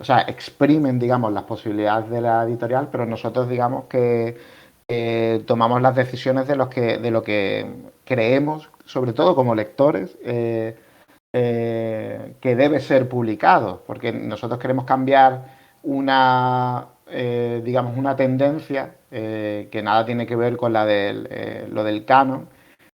o sea, exprimen, digamos, las posibilidades de la editorial, pero nosotros digamos que tomamos las decisiones de lo que creemos, sobre todo como lectores, que debe ser publicado, porque nosotros queremos cambiar digamos, una tendencia que nada tiene que ver con lo del canon,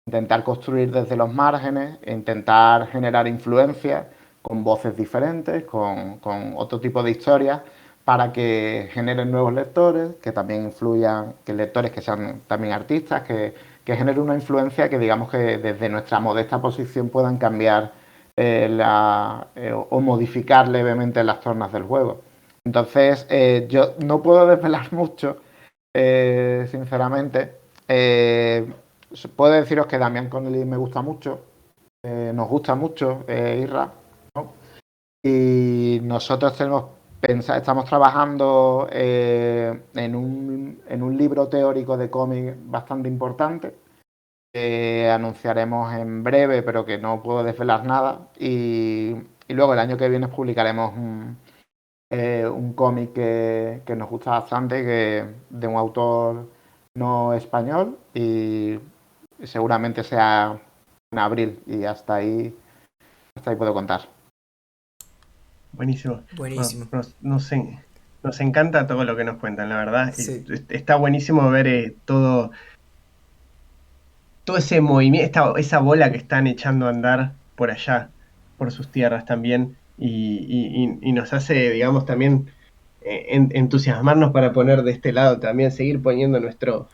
intentar construir desde los márgenes, intentar generar influencia con voces diferentes, con otro tipo de historias, para que generen nuevos lectores, que también influyan, que lectores que sean también artistas, que genere una influencia que digamos que desde nuestra modesta posición puedan cambiar o modificar levemente las tornas del juego. Entonces, yo no puedo desvelar mucho, sinceramente. Puedo deciros que Damián Connelly me gusta mucho, nos gusta mucho, Irra, ¿no? Y nosotros estamos trabajando en un libro teórico de cómic bastante importante. Anunciaremos en breve, pero que no puedo desvelar nada. Y luego el año que viene publicaremos un cómic que nos gusta bastante, de un autor no español, y seguramente sea en abril, y hasta ahí puedo contar. Buenísimo. Buenísimo. Nos encanta todo lo que nos cuentan, la verdad. Sí. Está buenísimo ver todo ese movimiento, esa bola que están echando a andar por allá, por sus tierras también, y nos hace, digamos, también entusiasmarnos para poner de este lado también, seguir poniendo nuestro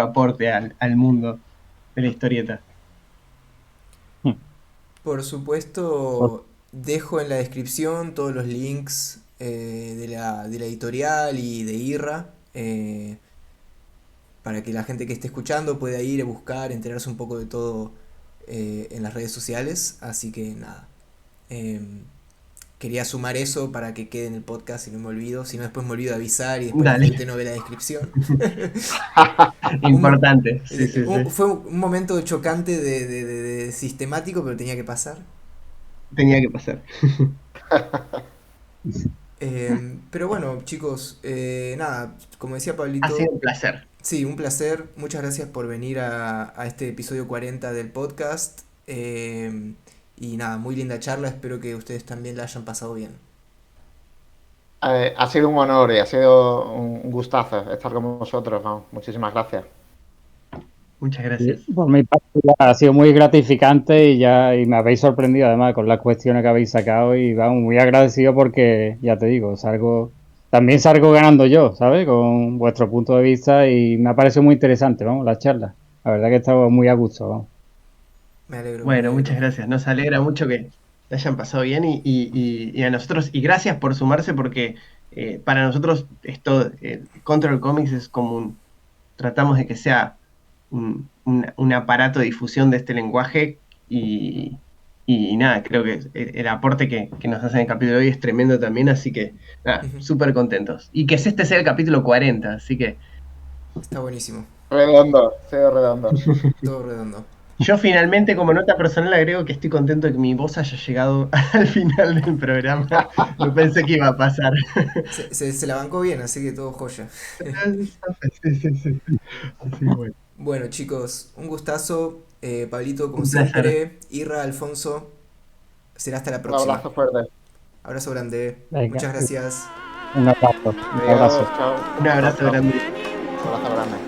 aporte al mundo de la historieta. Por supuesto, dejo en la descripción todos los links de la editorial y de Irra, para que la gente que esté escuchando pueda ir a buscar, enterarse un poco de todo en las redes sociales. Así que nada, quería sumar eso para que quede en el podcast y no me olvido. Si no, después me olvido de avisar y después la Dale, gente no ve la descripción. importante, sí, sí, sí. Fue un momento chocante de sistemático, pero tenía que pasar. Tenía que pasar. Pero bueno, chicos, nada, como decía Ha sido Pablito, un placer. sí, un placer. Muchas gracias por venir a este episodio 40 del podcast. Y nada, muy linda charla. Espero que ustedes también la hayan pasado bien. Ha sido un honor y ha sido un gustazo estar con vosotros, ¿no? Muchísimas gracias. Muchas Y gracias. por mi parte ha sido muy gratificante y me habéis sorprendido además con las cuestiones que habéis sacado y vamos, muy agradecido porque, ya te digo, también salgo ganando yo, ¿sabes? Con vuestro punto de vista y me ha parecido muy interesante, vamos, la charla. La verdad que he estado muy a gusto, vamos. Me alegro, me Bueno, alegro. muchas gracias. Nos alegra mucho que te hayan pasado bien y a nosotros, y gracias por sumarse porque para nosotros esto, Control Comics es tratamos de que sea un aparato de difusión de este lenguaje Y nada, creo que el aporte que nos hacen en el capítulo de hoy es tremendo también, así que nada, súper contentos. Y que este sea el capítulo 40, así que Está buenísimo. Redondo, sí, redondo. Todo redondo. yo finalmente como nota personal agrego que estoy contento de que mi voz haya llegado al final del programa. No pensé que iba a pasar. Se la bancó bien, así que todo joya. Sí, sí, sí. Así que bueno, Bueno, chicos, un gustazo. Pablito, como un placer. siempre. Irra, Alfonso. Será hasta la Un próxima. abrazo fuerte. Abrazo grande. Venga, Muchas gracias. un abrazo, un Adiós, abrazo. chao. Un Chao, abrazo chao. grande. Un abrazo grande.